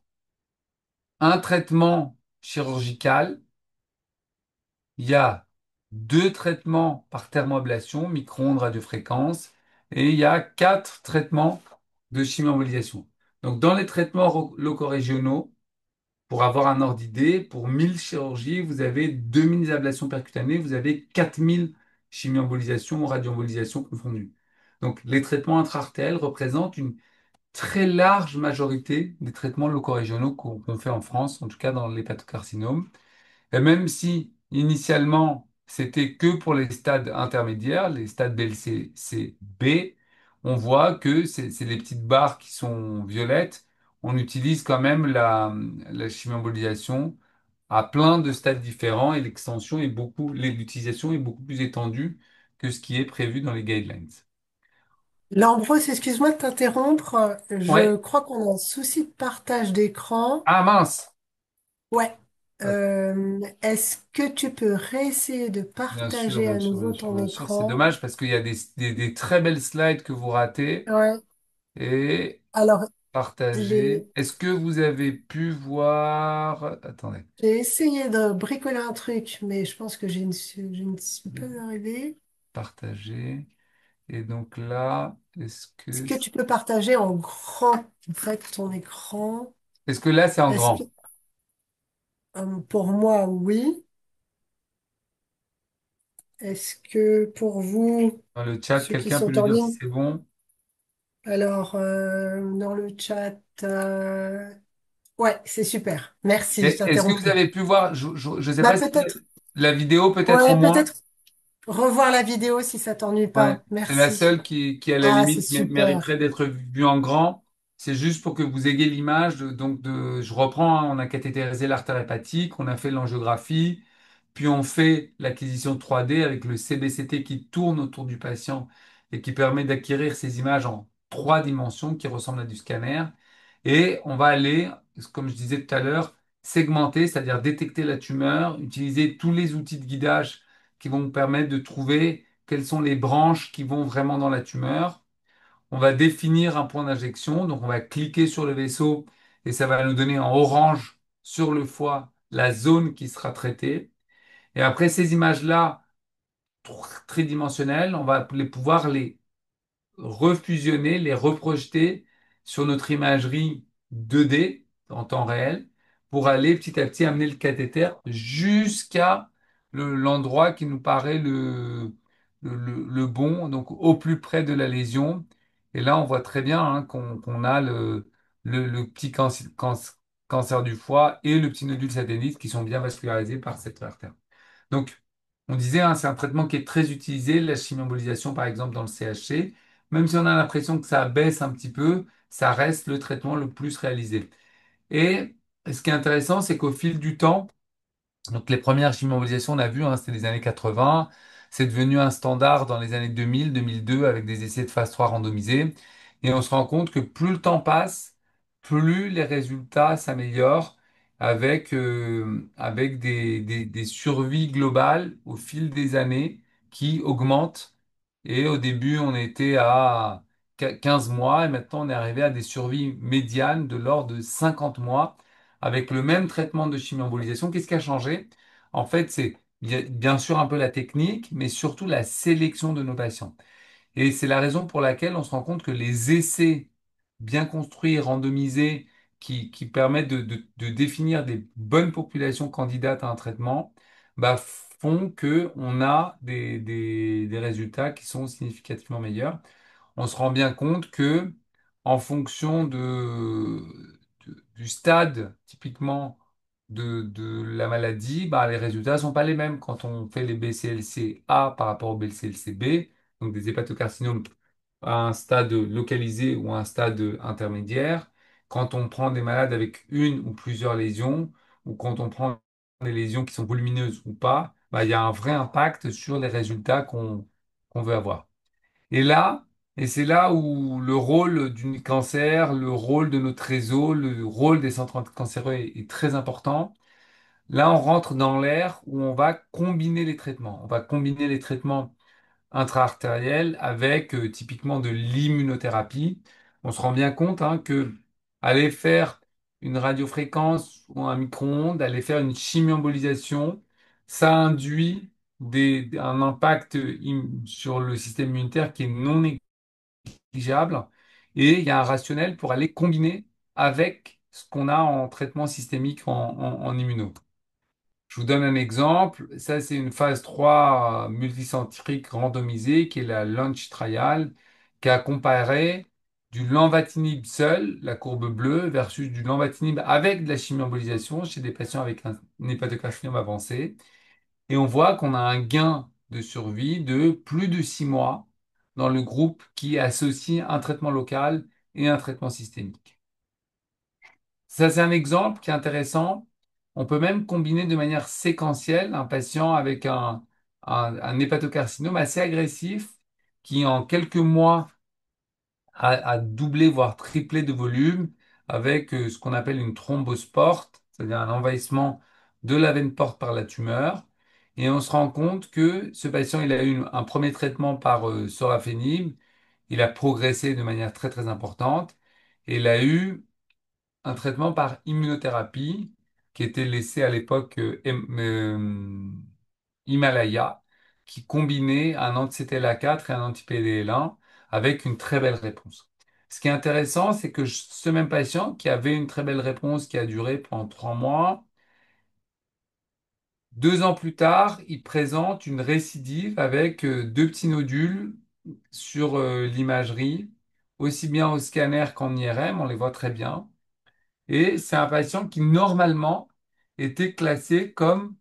un traitement chirurgical, il y a deux traitements par thermoablation, micro-ondes, radiofréquence, et il y a quatre traitements de chimioembolisation. Donc, dans les traitements locaux-régionaux, pour avoir un ordre d'idée, pour 1000 chirurgies, vous avez 2000 ablations percutanées, vous avez 4000 chimioembolisations ou radioembolisations confondues. Donc, les traitements intra-artériels représentent une très large majorité des traitements locaux-régionaux qu'on fait en France, en tout cas dans l'hépatocarcinome. Et même si initialement c'était que pour les stades intermédiaires, les stades BLC, C, B, on voit que c'est les petites barres qui sont violettes. On utilise quand même la chimioembolisation à plein de stades différents et l'utilisation est beaucoup plus étendue que ce qui est prévu dans les guidelines. L'Ambrose, excuse-moi de t'interrompre. Je Ouais. crois qu'on a un souci de partage d'écran. Ah mince! Ouais. Est-ce que tu peux réessayer de Bien sûr, partager bien à sûr, nouveau bien sûr, ton bien sûr. C'est écran? dommage parce qu'il y a des très belles slides que vous ratez. Ouais. Et Alors, partager. j'ai Est-ce que vous avez pu voir... Attendez. j'ai essayé de bricoler un truc, mais je pense que je ne suis pas arrivée. Partager. Et donc là, Est-ce que tu peux partager en grand, en fait, ton écran? est-ce que là c'est en Est-ce que, grand? pour moi, oui. Est-ce que pour vous, Dans le chat, ceux qui quelqu'un peut sont nous en dire si ligne, c'est bon? alors dans le chat, ouais, c'est super. Merci, je Est-ce que t'interromps vous plus. avez pu voir, je sais Bah pas si peut-être, la vidéo, peut-être au ouais, moins. peut-être revoir la vidéo si ça t'ennuie Ouais, pas. c'est la Merci. seule qui à la Ah, c'est limite, super. mériterait d'être vue en grand. C'est juste pour que vous ayez l'image. Je reprends, hein, on a cathétérisé l'artère hépatique, on a fait l'angiographie, puis on fait l'acquisition 3D avec le CBCT qui tourne autour du patient et qui permet d'acquérir ces images en 3 dimensions qui ressemblent à du scanner. Et on va aller, comme je disais tout à l'heure, segmenter, c'est-à-dire détecter la tumeur, utiliser tous les outils de guidage qui vont nous permettre de trouver quelles sont les branches qui vont vraiment dans la tumeur. On va définir un point d'injection, donc on va cliquer sur le vaisseau et ça va nous donner en orange sur le foie la zone qui sera traitée. Et après ces images-là, tridimensionnelles, on va pouvoir les refusionner, les reprojeter sur notre imagerie 2D en temps réel pour aller petit à petit amener le cathéter jusqu'à l'endroit qui nous paraît le bon, donc au plus près de la lésion. Et là, on voit très bien hein, qu'on a le petit cancer du foie et le petit nodule satellite qui sont bien vascularisés par cette artère. Donc, on disait, hein, c'est un traitement qui est très utilisé, la chimio-embolisation par exemple dans le CHC. Même si on a l'impression que ça baisse un petit peu, ça reste le traitement le plus réalisé. Et ce qui est intéressant, c'est qu'au fil du temps, donc les premières chimio-embolisation, on a vu, hein, c'était les années 80. C'est devenu un standard dans les années 2000, 2002 avec des essais de phase 3 randomisés. Et on se rend compte que plus le temps passe, plus les résultats s'améliorent avec des survies globales au fil des années qui augmentent. Et au début, on était à 15 mois et maintenant on est arrivé à des survies médianes de l'ordre de 50 mois avec le même traitement de chimio-embolisation. Qu'est-ce qui a changé? En fait, c'est bien sûr un peu la technique, mais surtout la sélection de nos patients. Et c'est la raison pour laquelle on se rend compte que les essais bien construits, randomisés, qui permettent de définir des bonnes populations candidates à un traitement, bah, font que on a des résultats qui sont significativement meilleurs. On se rend bien compte que en fonction du stade typiquement de la maladie, bah, les résultats sont pas les mêmes. Quand on fait les BCLC-A par rapport au BCLC-B, donc des hépatocarcinomes à un stade localisé ou à un stade intermédiaire, quand on prend des malades avec une ou plusieurs lésions, ou quand on prend des lésions qui sont volumineuses ou pas, bah, il y a un vrai impact sur les résultats qu'on veut avoir. Et là, et c'est là où le rôle du cancer, le rôle de notre réseau, le rôle des centres cancéreux est très important. Là, on rentre dans l'ère où on va combiner les traitements. On va combiner les traitements intra-artériels avec typiquement de l'immunothérapie. On se rend bien compte hein, que aller faire une radiofréquence ou un micro-ondes, aller faire une chimio-embolisation, ça induit un impact sur le système immunitaire qui est non négligeable. Et il y a un rationnel pour aller combiner avec ce qu'on a en traitement systémique en immuno. Je vous donne un exemple. Ça, c'est une phase 3 multicentrique randomisée qui est la Launch Trial, qui a comparé du lenvatinib seul, la courbe bleue, versus du lenvatinib avec de la chimio-embolisation chez des patients avec un hépatocarcinome avancé. Et on voit qu'on a un gain de survie de plus de 6 mois dans le groupe qui associe un traitement local et un traitement systémique. Ça, c'est un exemple qui est intéressant. On peut même combiner de manière séquentielle un patient avec un hépatocarcinome assez agressif qui, en quelques mois, a doublé, voire triplé de volume avec ce qu'on appelle une thrombosport, c'est-à-dire un envahissement de la veine porte par la tumeur. Et on se rend compte que ce patient, il a eu un premier traitement par sorafenib, il a progressé de manière très très importante, et il a eu un traitement par immunothérapie qui était laissé à l'époque Himalaya, qui combinait un anti-CTLA-4 et un anti-PDL1 avec une très belle réponse. Ce qui est intéressant, c'est que ce même patient qui avait une très belle réponse qui a duré pendant 3 mois, 2 ans plus tard, il présente une récidive avec deux petits nodules sur l'imagerie, aussi bien au scanner qu'en IRM, on les voit très bien. Et c'est un patient qui, normalement, était classé comme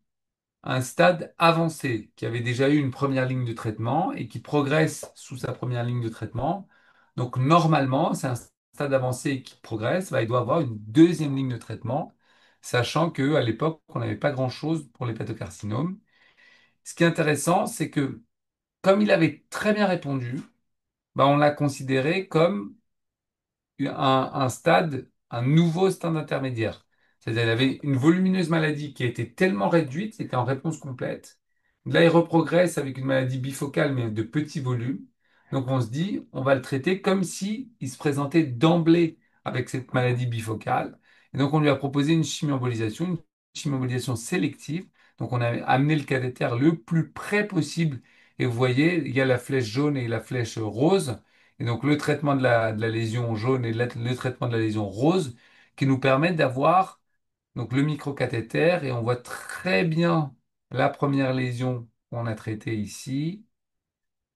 un stade avancé, qui avait déjà eu une première ligne de traitement et qui progresse sous sa première ligne de traitement. Donc, normalement, c'est un stade avancé qui progresse, bah, il doit avoir une deuxième ligne de traitement, sachant qu'à l'époque, on n'avait pas grand-chose pour l'hépatocarcinome. Ce qui est intéressant, c'est que comme il avait très bien répondu, bah, on l'a considéré comme un stade, un nouveau stade intermédiaire. C'est-à-dire, il avait une volumineuse maladie qui était tellement réduite, c'était en réponse complète. Là, il reprogresse avec une maladie bifocale, mais de petit volume. Donc, on se dit, on va le traiter comme si il se présentait d'emblée avec cette maladie bifocale. Et donc, on lui a proposé une chimioembolisation sélective. Donc, on a amené le cathéter le plus près possible. Et vous voyez, il y a la flèche jaune et la flèche rose. Et donc le traitement de la lésion jaune et le traitement de la lésion rose qui nous permettent d'avoir donc le microcathéter et on voit très bien la première lésion qu'on a traitée ici,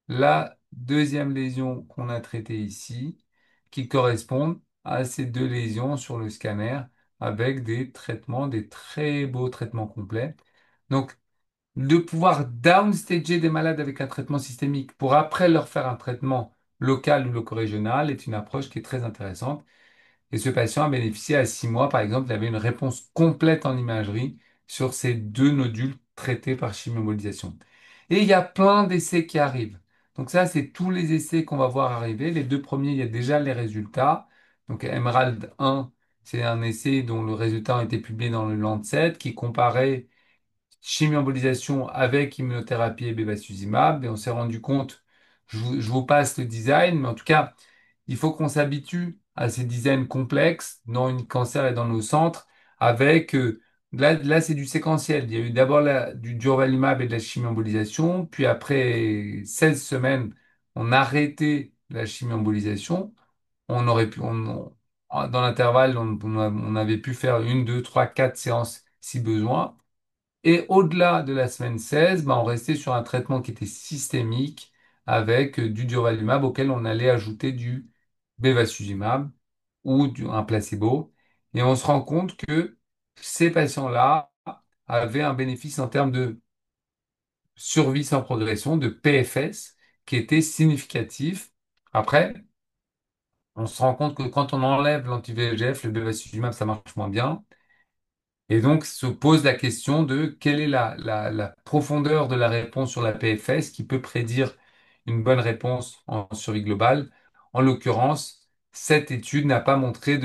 la deuxième lésion qu'on a traitée ici, qui correspondent à ces deux lésions sur le scanner avec des traitements, des très beaux traitements complets. Donc de pouvoir downstager des malades avec un traitement systémique pour après leur faire un traitement local ou loco-régional est une approche qui est très intéressante. Et ce patient a bénéficié à 6 mois, par exemple, il avait une réponse complète en imagerie sur ces deux nodules traités par chimioembolisation. Et il y a plein d'essais qui arrivent. Donc ça, c'est tous les essais qu'on va voir arriver. Les deux premiers, il y a déjà les résultats. Donc Emerald 1, c'est un essai dont le résultat a été publié dans le Lancet qui comparait chimio-embolisation avec immunothérapie et bevacizumab. Et on s'est rendu compte, je vous passe le design, mais en tout cas, il faut qu'on s'habitue à ces designs complexes dans une cancer et dans nos centres avec, là c'est du séquentiel. Il y a eu d'abord du durvalumab et de la chimio-embolisation, puis après 16 semaines, on a arrêté la chimio-embolisation. On aurait pu, dans l'intervalle, on avait pu faire une, deux, trois, quatre séances si besoin. Et au-delà de la semaine 16, bah, on restait sur un traitement qui était systémique avec du durvalumab auquel on allait ajouter du bevacizumab ou un placebo. Et on se rend compte que ces patients-là avaient un bénéfice en termes de survie sans progression, de PFS, qui était significatif. Après, on se rend compte que quand on enlève l'anti-VEGF, le bevacizumab, ça marche moins bien. Et donc se pose la question de quelle est la profondeur de la réponse sur la PFS qui peut prédire une bonne réponse en survie globale. En l'occurrence, cette étude n'a pas montré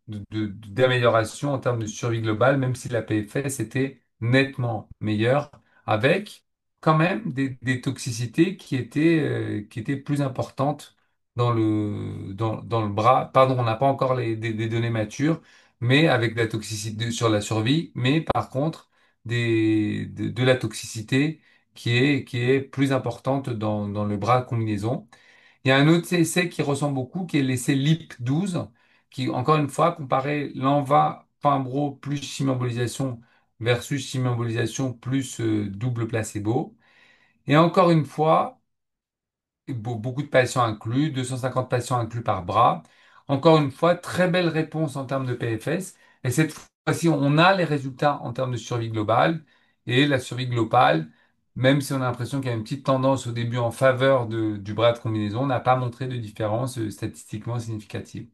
d'amélioration en termes de survie globale, même si la PFS était nettement meilleure, avec quand même des toxicités qui étaient plus importantes dans le bras. Pardon, on n'a pas encore des données matures mais avec de la toxicité sur la survie, mais par contre de la toxicité qui est plus importante dans le bras combinaison. Il y a un autre essai qui ressemble beaucoup, qui est l'essai LIP12, qui, encore une fois, comparait l'enva Pembro plus chimioembolisation versus chimioembolisation plus double placebo. Et encore une fois, beaucoup de patients inclus, 250 patients inclus par bras. Encore une fois, très belle réponse en termes de PFS. Et cette fois-ci, on a les résultats en termes de survie globale. Et la survie globale, même si on a l'impression qu'il y a une petite tendance au début en faveur du bras de combinaison, n'a pas montré de différence statistiquement significative.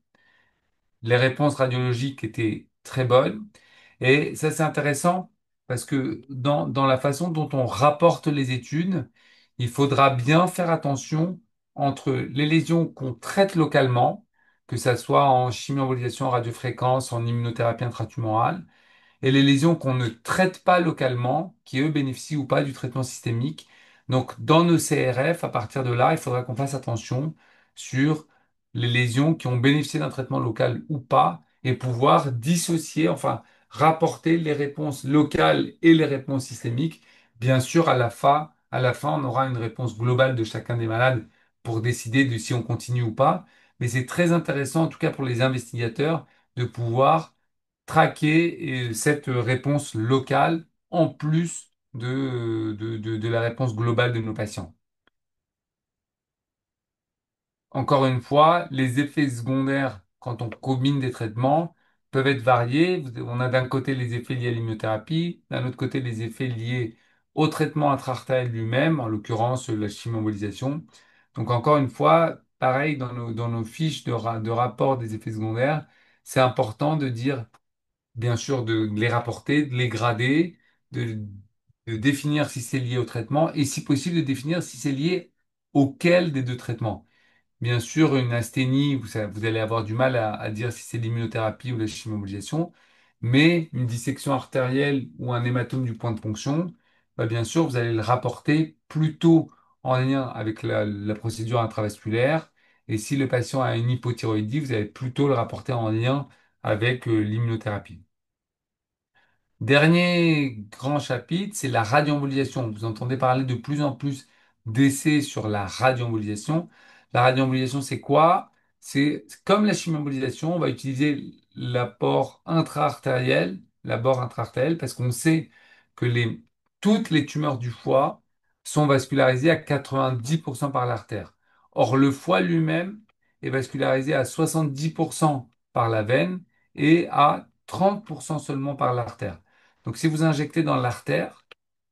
Les réponses radiologiques étaient très bonnes. Et ça, c'est intéressant parce que dans la façon dont on rapporte les études, il faudra bien faire attention entre les lésions qu'on traite localement, que ça soit en chimioembolisation, en radiofréquence, en immunothérapie intratumorale, et les lésions qu'on ne traite pas localement, qui eux bénéficient ou pas du traitement systémique. Donc, dans nos CRF, à partir de là, il faudra qu'on fasse attention sur les lésions qui ont bénéficié d'un traitement local ou pas, et pouvoir dissocier, enfin, rapporter les réponses locales et les réponses systémiques. Bien sûr, à la fin, on aura une réponse globale de chacun des malades pour décider de si on continue ou pas. Mais c'est très intéressant, en tout cas pour les investigateurs, de pouvoir traquer cette réponse locale en plus de la réponse globale de nos patients. Encore une fois, les effets secondaires, quand on combine des traitements, peuvent être variés. On a d'un côté les effets liés à l'immunothérapie, d'un autre côté les effets liés au traitement intra-artériel lui-même, en l'occurrence la chimioembolisation. Donc encore une fois, pareil dans nos fiches de rapport des effets secondaires, c'est important de dire, bien sûr, de les rapporter, de les grader, de, de définir si c'est lié au traitement et si possible de définir si c'est lié auquel des deux traitements. Bien sûr, une asthénie, vous allez avoir du mal à dire si c'est l'immunothérapie ou la chimioembolisation, mais une dissection artérielle ou un hématome du point de ponction, bah, bien sûr, vous allez le rapporter plutôt en lien avec la procédure intravasculaire. Et si le patient a une hypothyroïdie, vous allez plutôt le rapporter en lien avec l'immunothérapie. Dernier grand chapitre, c'est la radioembolisation. Vous entendez parler de plus en plus d'essais sur la radioembolisation. La radioembolisation, c'est quoi? C'est comme la chimioembolisation, on va utiliser l'apport intra-artériel, parce qu'on sait que toutes les tumeurs du foie sont vascularisées à 90% par l'artère. Or, le foie lui-même est vascularisé à 70% par la veine et à 30% seulement par l'artère. Donc, si vous injectez dans l'artère,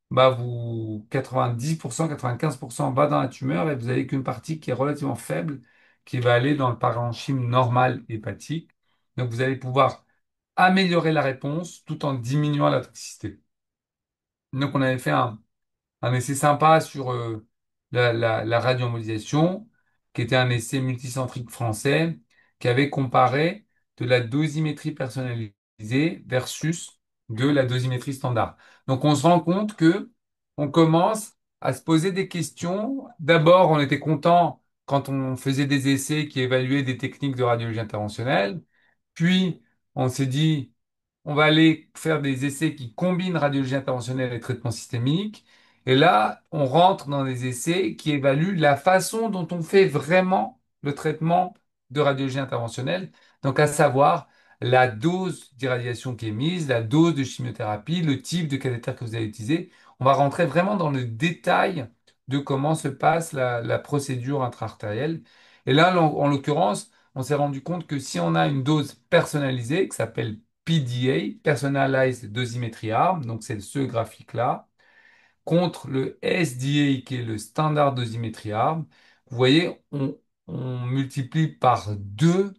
bah vous 90%, 95% va dans la tumeur et vous avez qu'une partie qui est relativement faible qui va aller dans le parenchyme normal hépatique. Donc, vous allez pouvoir améliorer la réponse tout en diminuant la toxicité. Donc, on avait fait un essai sympa sur la radioembolisation, qui était un essai multicentrique français, qui avait comparé de la dosimétrie personnalisée versus de la dosimétrie standard. Donc on se rend compte que on commence à se poser des questions. D'abord, on était content quand on faisait des essais qui évaluaient des techniques de radiologie interventionnelle. Puis, on s'est dit, on va aller faire des essais qui combinent radiologie interventionnelle et traitement systémique. Et là, on rentre dans des essais qui évaluent la façon dont on fait vraiment le traitement de radiologie interventionnelle. Donc, à savoir la dose d'irradiation qui est mise, la dose de chimiothérapie, le type de cathéter que vous allez utiliser. On va rentrer vraiment dans le détail de comment se passe la procédure intra-artérielle. Et là, en l'occurrence, on s'est rendu compte que si on a une dose personnalisée, qui s'appelle PDA, Personalized Dosimetry Arm, donc c'est ce graphique-là, contre le SDA, qui est le Standard Dosimetry Arm, vous voyez, on multiplie par 2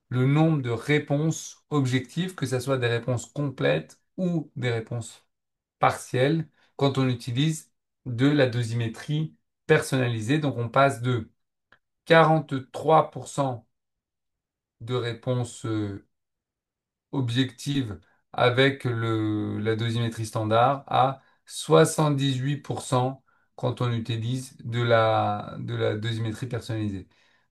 le nombre de réponses objectives, que ce soit des réponses complètes ou des réponses partielles, quand on utilise de la dosimétrie personnalisée. Donc on passe de 43% de réponses objective avec la dosimétrie standard à 78% quand on utilise de la dosimétrie personnalisée.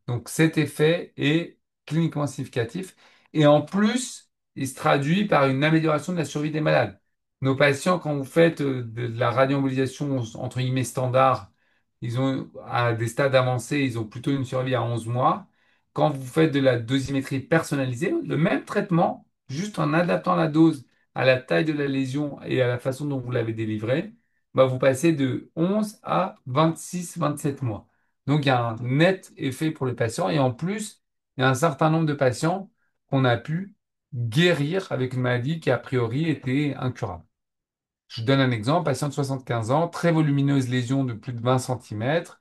Donc cet effet est cliniquement significatif et en plus, il se traduit par une amélioration de la survie des malades. Nos patients, quand vous faites de la radioembolisation entre guillemets standard, ils ont à des stades avancés, ils ont plutôt une survie à 11 mois. Quand vous faites de la dosimétrie personnalisée, le même traitement, juste en adaptant la dose à la taille de la lésion et à la façon dont vous l'avez délivrée, bah vous passez de 11 à 26, 27 mois. Donc il y a un net effet pour le patient et en plus, il y a un certain nombre de patients qu'on a pu guérir avec une maladie qui a priori était incurable. Je vous donne un exemple, patient de 75 ans, très volumineuse lésion de plus de 20 centimètres.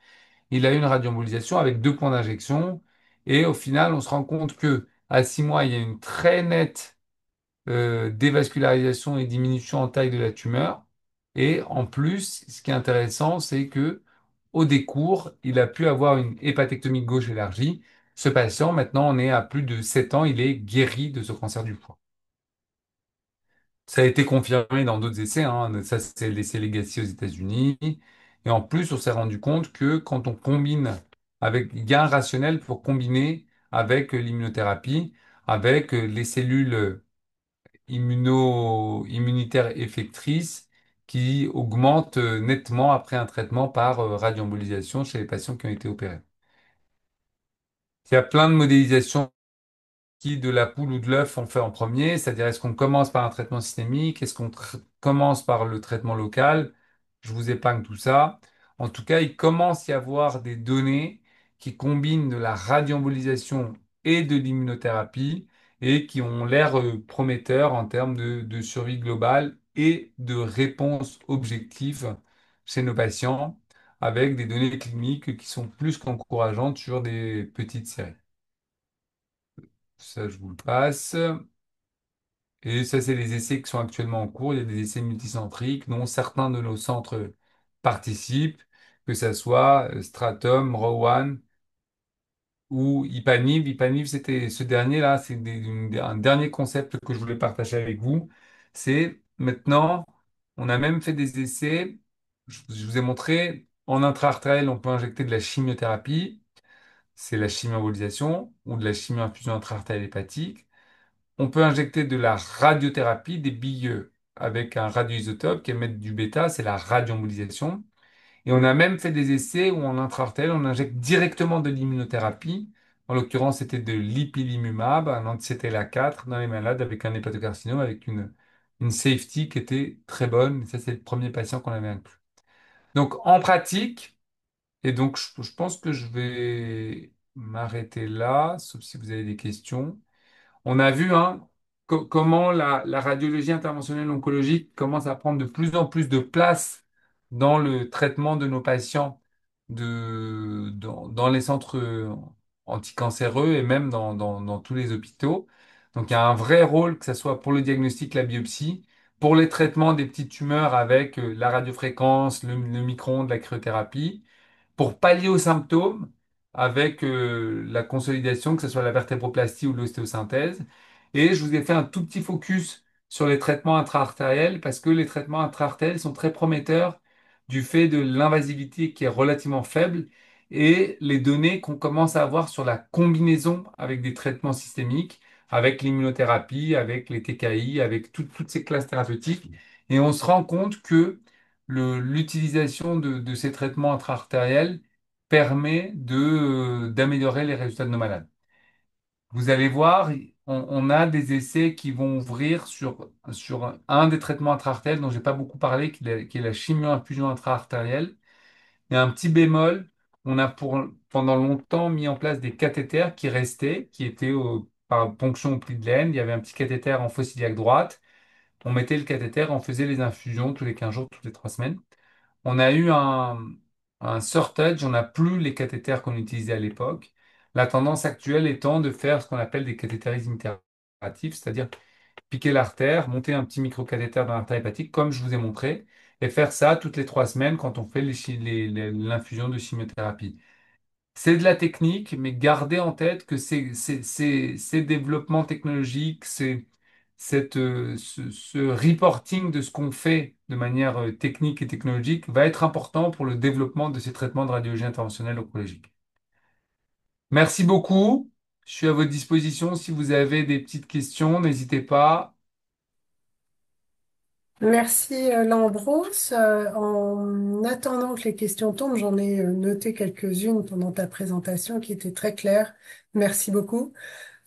Il a eu une radioembolisation avec 2 points d'injection et au final, on se rend compte que à 6 mois, il y a une très nette dévascularisation et diminution en taille de la tumeur. Et en plus, ce qui est intéressant, c'est que au décours, il a pu avoir une hépatectomie gauche élargie. Ce patient, maintenant, on est à plus de 7 ans, il est guéri de ce cancer du foie. Ça a été confirmé dans d'autres essais, hein. Ça, c'est l'essai Legacy aux États-Unis. Et en plus, on s'est rendu compte que quand on combine avec, il y a un rationnel pour combiner avec l'immunothérapie, avec les cellules immunitaires effectrices qui augmentent nettement après un traitement par radioembolisation chez les patients qui ont été opérés. Il y a plein de modélisations qui de la poule ou de l'œuf on fait en premier, c'est-à-dire est-ce qu'on commence par un traitement systémique, est-ce qu'on commence par le traitement local? Je vous épargne tout ça. En tout cas, il commence à y avoir des données qui combinent de la radioembolisation et de l'immunothérapie et qui ont l'air prometteurs en termes de survie globale et de réponse objective chez nos patients avec des données cliniques qui sont plus qu'encourageantes sur des petites séries. Ça, je vous le passe. Et ça, c'est les essais qui sont actuellement en cours. Il y a des essais multicentriques dont certains de nos centres participent, que ce soit Stratum, Rowan ou Ipanib. Ipanib, c'était ce dernier-là, c'est un dernier concept que je voulais partager avec vous. C'est maintenant, on a même fait des essais, je vous ai montré, en intra-artériel, on peut injecter de la chimiothérapie, c'est la chimioembolisation ou de la chimio-infusion intra-artérielle hépatique. On peut injecter de la radiothérapie, des billes avec un radioisotope qui émettent du bêta, c'est la radioembolisation. Et on a même fait des essais où en intra-artériel, on injecte directement de l'immunothérapie. En l'occurrence, c'était de l'ipilimumab, un anti-CTLA-4 dans les malades avec un hépatocarcinome, avec une safety qui était très bonne. Et ça, c'est le premier patient qu'on avait inclus. Donc, en pratique, et donc je pense que je vais m'arrêter là, sauf si vous avez des questions. On a vu hein, comment la radiologie interventionnelle oncologique commence à prendre de plus en plus de place dans le traitement de nos patients dans les centres anticancéreux et même dans tous les hôpitaux. Donc il y a un vrai rôle, que ce soit pour le diagnostic, la biopsie, pour les traitements des petites tumeurs avec la radiofréquence, le micro-ondes, la cryothérapie pour pallier aux symptômes avec la consolidation, que ce soit la vertébroplastie ou l'ostéosynthèse. Et je vous ai fait un tout petit focus sur les traitements intra-artériels parce que les traitements intra-artériels sont très prometteurs du fait de l'invasivité qui est relativement faible et les données qu'on commence à avoir sur la combinaison avec des traitements systémiques, avec l'immunothérapie, avec les TKI, avec toutes ces classes thérapeutiques. Et on se rend compte que l'utilisation de ces traitements intra-artériels permet d'améliorer les résultats de nos malades. Vous allez voir, on a des essais qui vont ouvrir sur un des traitements intra-artériels dont j'ai pas beaucoup parlé, qui est la chimio-infusion intra-artérielle. Il y a un petit bémol, on a pendant longtemps mis en place des cathéters qui restaient, qui étaient par ponction au pli de laine. Il y avait un petit cathéter en fosse iliaque droite. On mettait le cathéter, on faisait les infusions tous les 15 jours, toutes les 3 semaines. On a eu un shortage, on n'a plus les cathéters qu'on utilisait à l'époque. La tendance actuelle étant de faire ce qu'on appelle des cathétérismes itératifs, c'est-à-dire piquer l'artère, monter un petit microcathéter dans l'artère hépatique, comme je vous ai montré, et faire ça toutes les 3 semaines quand on fait l'infusion de chimiothérapie. C'est de la technique, mais gardez en tête que ces développements technologiques, ce reporting de ce qu'on fait de manière technique et technologique va être important pour le développement de ces traitements de radiologie interventionnelle oncologique. Merci beaucoup. Je suis à votre disposition. Si vous avez des petites questions, n'hésitez pas. Merci Lambros. En attendant que les questions tombent, j'en ai noté quelques-unes pendant ta présentation qui étaient très claires. Merci beaucoup.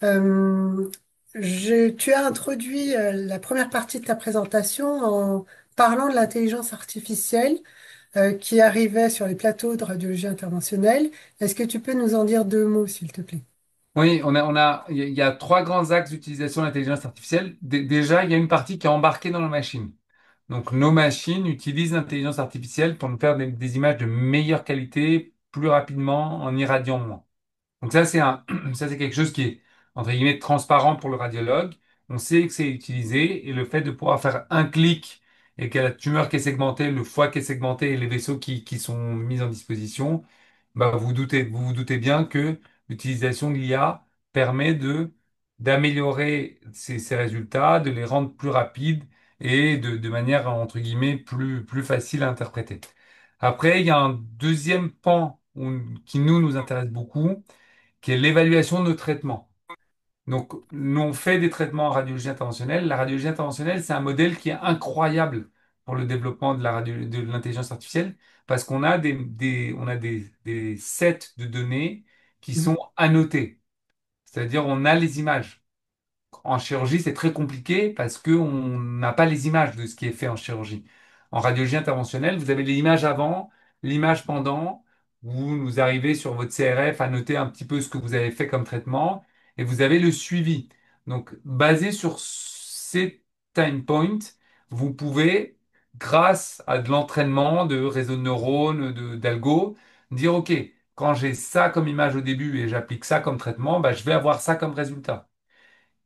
Euh, Tu as introduit la première partie de ta présentation en parlant de l'intelligence artificielle qui arrivait sur les plateaux de radiologie interventionnelle. Est-ce que tu peux nous en dire deux mots, s'il te plaît? Oui, il y a trois grands axes d'utilisation de l'intelligence artificielle. Déjà, il y a une partie qui est embarquée dans la machine. Donc, nos machines utilisent l'intelligence artificielle pour nous faire des images de meilleure qualité, plus rapidement, en irradiant moins. Donc ça, ça, c'est quelque chose qui est, entre guillemets, transparent pour le radiologue. On sait que c'est utilisé et le fait de pouvoir faire un clic et que la tumeur qui est segmentée, le foie qui est segmenté et les vaisseaux qui sont mis en disposition, bah, vous vous doutez bien que l'utilisation de l'IA permet d'améliorer ces résultats, de les rendre plus rapides et de manière, entre guillemets, plus facile à interpréter. Après, il y a un deuxième pan qui nous intéresse beaucoup, qui est l'évaluation de nos traitements. Donc, nous, on fait des traitements en radiologie interventionnelle. La radiologie interventionnelle, c'est un modèle qui est incroyable pour le développement de l'intelligence artificielle parce qu'on a on a des sets de données qui Mhm. sont annotés. C'est-à-dire, on a les images. En chirurgie, c'est très compliqué parce qu'on n'a pas les images de ce qui est fait en chirurgie. En radiologie interventionnelle, vous avez les images avant, l'image pendant. Vous arrivez sur votre CRF à noter un petit peu ce que vous avez fait comme traitement et vous avez le suivi. Donc, basé sur ces time points, vous pouvez, grâce à de l'entraînement de réseaux de neurones, d'algo, dire, OK, quand j'ai ça comme image au début et j'applique ça comme traitement, bah, je vais avoir ça comme résultat.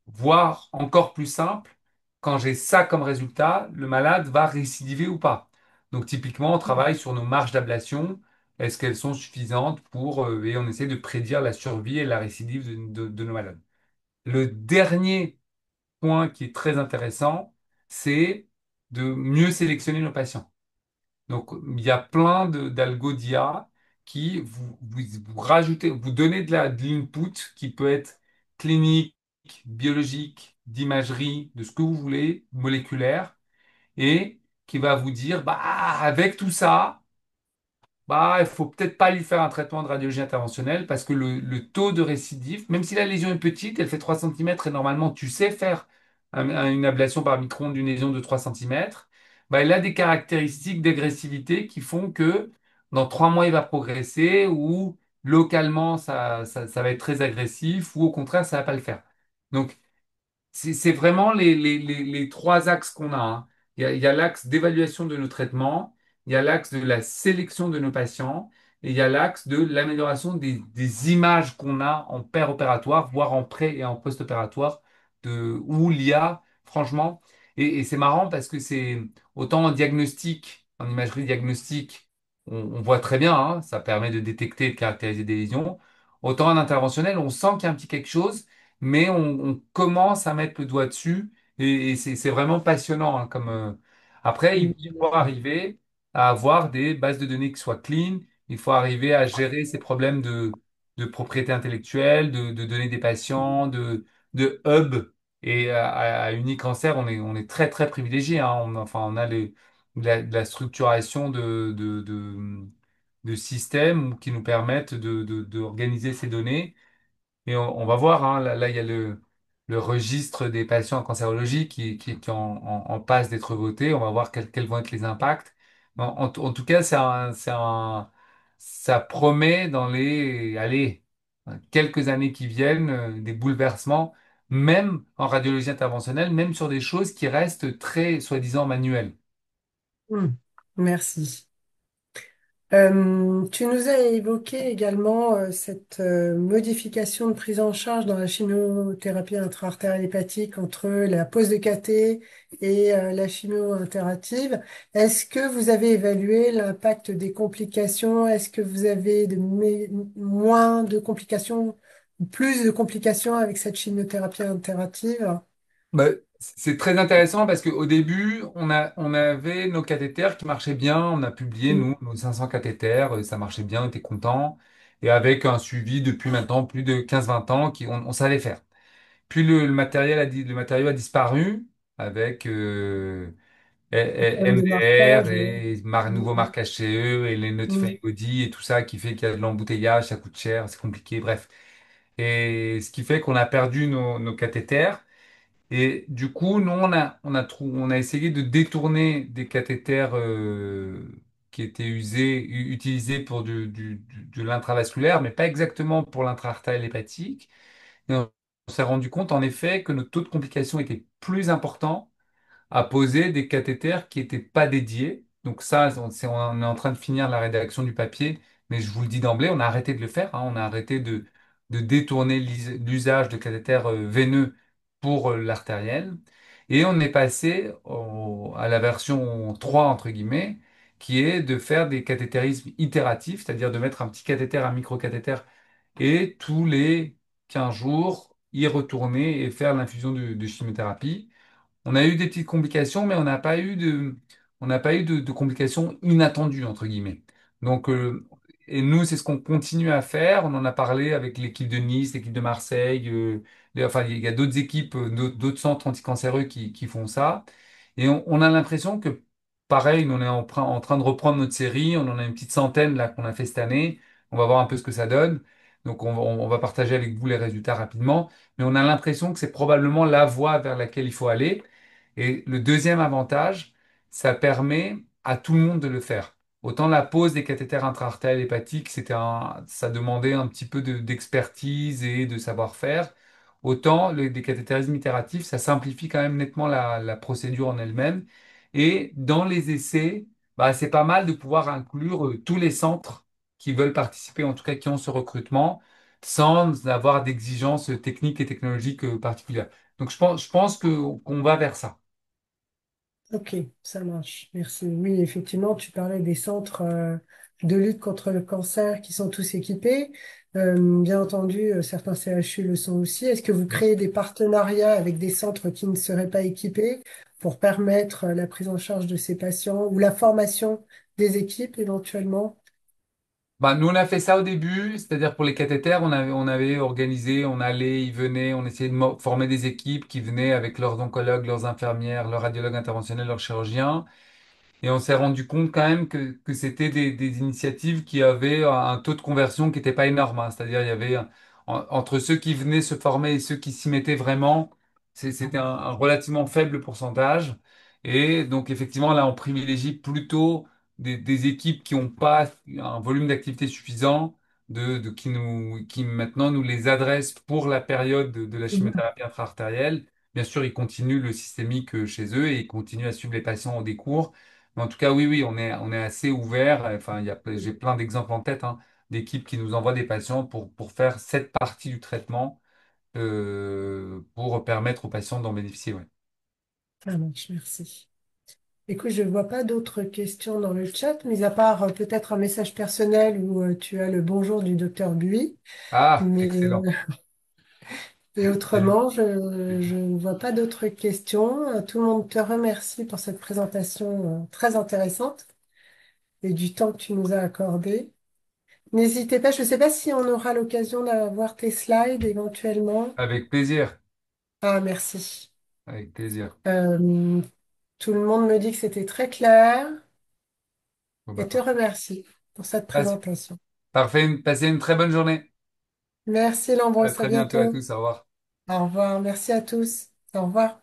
Voire encore plus simple, quand j'ai ça comme résultat, le malade va récidiver ou pas. Donc typiquement, on travaille sur nos marges d'ablation. Est-ce qu'elles sont suffisantes et on essaie de prédire la survie et la récidive de nos malades. Le dernier point qui est très intéressant, c'est de mieux sélectionner nos patients. Donc, il y a plein d'algo d'IA qui vous rajoutez, vous donnez de l'input qui peut être clinique, biologique, d'imagerie, de ce que vous voulez, moléculaire, et qui va vous dire, bah, avec tout ça, bah, il faut peut-être pas lui faire un traitement de radiologie interventionnelle parce que le taux de récidive, même si la lésion est petite, elle fait 3 centimètres et normalement tu sais faire une ablation par micro-ondes d'une lésion de 3 centimètres, bah, elle a des caractéristiques d'agressivité qui font que dans 3 mois il va progresser ou localement ça va être très agressif ou au contraire ça va pas le faire. Donc c'est vraiment les trois axes qu'on a, hein. Il y a l'axe d'évaluation de nos traitements, il y a l'axe de la sélection de nos patients, et il y a l'axe de l'amélioration des images qu'on a en opératoire voire en pré- et en post-opératoire, où l'IA, franchement, et c'est marrant parce que c'est autant en diagnostic, en imagerie diagnostique, on voit très bien, hein, ça permet de détecter et de caractériser des lésions, autant en interventionnel, on sent qu'il y a un petit quelque chose mais on commence à mettre le doigt dessus et c'est vraiment passionnant, hein, Après, il faut J'imagine. arriver à avoir des bases de données qui soient clean, il faut arriver à gérer ces problèmes de propriété intellectuelle, de données des patients, de hub. Et à Unicancer, on est très très privilégié, hein. Enfin, on a la structuration de systèmes qui nous permettent d'organiser ces données. Et on va voir, hein, là, il y a le registre des patients en cancérologie qui est en passe d'être voté. On va voir quels vont être les impacts. En tout cas, ça promet dans allez, quelques années qui viennent, des bouleversements, même en radiologie interventionnelle, même sur des choses qui restent très, soi-disant, manuelles. Hmm. Merci. Tu nous as évoqué également cette modification de prise en charge dans la chimiothérapie intra-artérielle hépatique entre la pose de cathé et la chimio interactive. Est-ce que vous avez évalué l'impact des complications? Est-ce que vous avez moins de complications ou plus de complications avec cette chimiothérapie interactive? Bah, c'est très intéressant parce qu'au début, on avait nos cathéters qui marchaient bien. On a publié, Mm. nous, nos 500 cathéters, ça marchait bien, on était contents. Et avec un suivi depuis maintenant plus de 15-20 ans, on savait faire. Puis le matériau a disparu avec Le problème de MDR marquage. et nouveau Mm, marquage CE et les mm, Notifying Body et tout ça qui fait qu'il y a de l'embouteillage, ça coûte cher, c'est compliqué, bref. Et ce qui fait qu'on a perdu nos cathéters. Et du coup, nous, on a essayé de détourner des cathéters qui étaient utilisés pour de l'intravasculaire, mais pas exactement pour l'intra-artérielle hépatique. Et on s'est rendu compte, en effet, que notre taux de complication était plus important à poser des cathéters qui n'étaient pas dédiés. Donc ça, on est en train de finir la rédaction du papier, mais je vous le dis d'emblée, on a arrêté de le faire, hein. On a arrêté de détourner l'usage de cathéters veineux pour l'artérielle. Et on est passé à la version 3 entre guillemets, qui est de faire des cathétérismes itératifs, c'est-à-dire de mettre un petit cathéter, un microcathéter, et tous les 15 jours, y retourner et faire l'infusion de chimiothérapie. On a eu des petites complications, mais on n'a pas eu de complications inattendues, entre guillemets. Donc, et nous, c'est ce qu'on continue à faire. On en a parlé avec l'équipe de Nice, l'équipe de Marseille. Enfin, il y a d'autres équipes, d'autres centres anticancéreux qui font ça. Et on a l'impression que, pareil, on est en train de reprendre notre série. On en a une petite centaine là qu'on a fait cette année. On va voir un peu ce que ça donne. Donc, on va partager avec vous les résultats rapidement. Mais on a l'impression que c'est probablement la voie vers laquelle il faut aller. Et le deuxième avantage, ça permet à tout le monde de le faire. Autant la pose des cathéters intra-artériels hépatiques, ça demandait un petit peu d'expertise et de savoir-faire. Autant des cathétérismes itératifs, ça simplifie quand même nettement la procédure en elle-même. Et dans les essais, bah, c'est pas mal de pouvoir inclure tous les centres qui veulent participer, en tout cas qui ont ce recrutement, sans avoir d'exigences techniques et technologiques particulières. Donc je pense qu'on va vers ça. Ok, ça marche. Merci. Oui, effectivement, tu parlais des centres de lutte contre le cancer qui sont tous équipés. Bien entendu, certains CHU le sont aussi. Est-ce que vous créez des partenariats avec des centres qui ne seraient pas équipés pour permettre la prise en charge de ces patients ou la formation des équipes éventuellement? Bah, nous, on a fait ça au début, c'est-à-dire pour les cathéters, on avait organisé, on allait, ils venaient, on essayait de former des équipes qui venaient avec leurs oncologues, leurs infirmières, leurs radiologues interventionnels, leurs chirurgiens. Et on s'est rendu compte quand même que c'était des initiatives qui avaient un taux de conversion qui n'était pas énorme, hein. C'est-à-dire, il y avait entre ceux qui venaient se former et ceux qui s'y mettaient vraiment, c'était un relativement faible pourcentage. Et donc, effectivement, là, on privilégie plutôt des équipes qui n'ont pas un volume d'activité suffisant, qui maintenant nous les adressent pour la période de la Mhm. chimiothérapie intra-artérielle. Bien sûr, ils continuent le systémique chez eux et ils continuent à suivre les patients au décours. Mais en tout cas, oui, oui, on est assez ouvert. Enfin, j'ai plein d'exemples en tête, hein, d'équipes qui nous envoient des patients pour faire cette partie du traitement, pour permettre aux patients d'en bénéficier. Ouais. Ça marche, merci. Écoute, je ne vois pas d'autres questions dans le chat, mis à part peut-être un message personnel où tu as le bonjour du docteur Buis. Ah, Mais excellent. et Salut. autrement, je ne vois pas d'autres questions. Tout le monde te remercie pour cette présentation très intéressante et du temps que tu nous as accordé. N'hésitez pas, je ne sais pas si on aura l'occasion d'avoir tes slides éventuellement. Avec plaisir. Ah, merci. Avec plaisir. Euh, Tout le monde me dit que c'était très clair Bon, bah, et te remercie pour cette présentation. parfait. Passez une très bonne journée. Merci À Lambros, à très bientôt à bientôt. tous. Au revoir. Au revoir, merci à tous. Au revoir.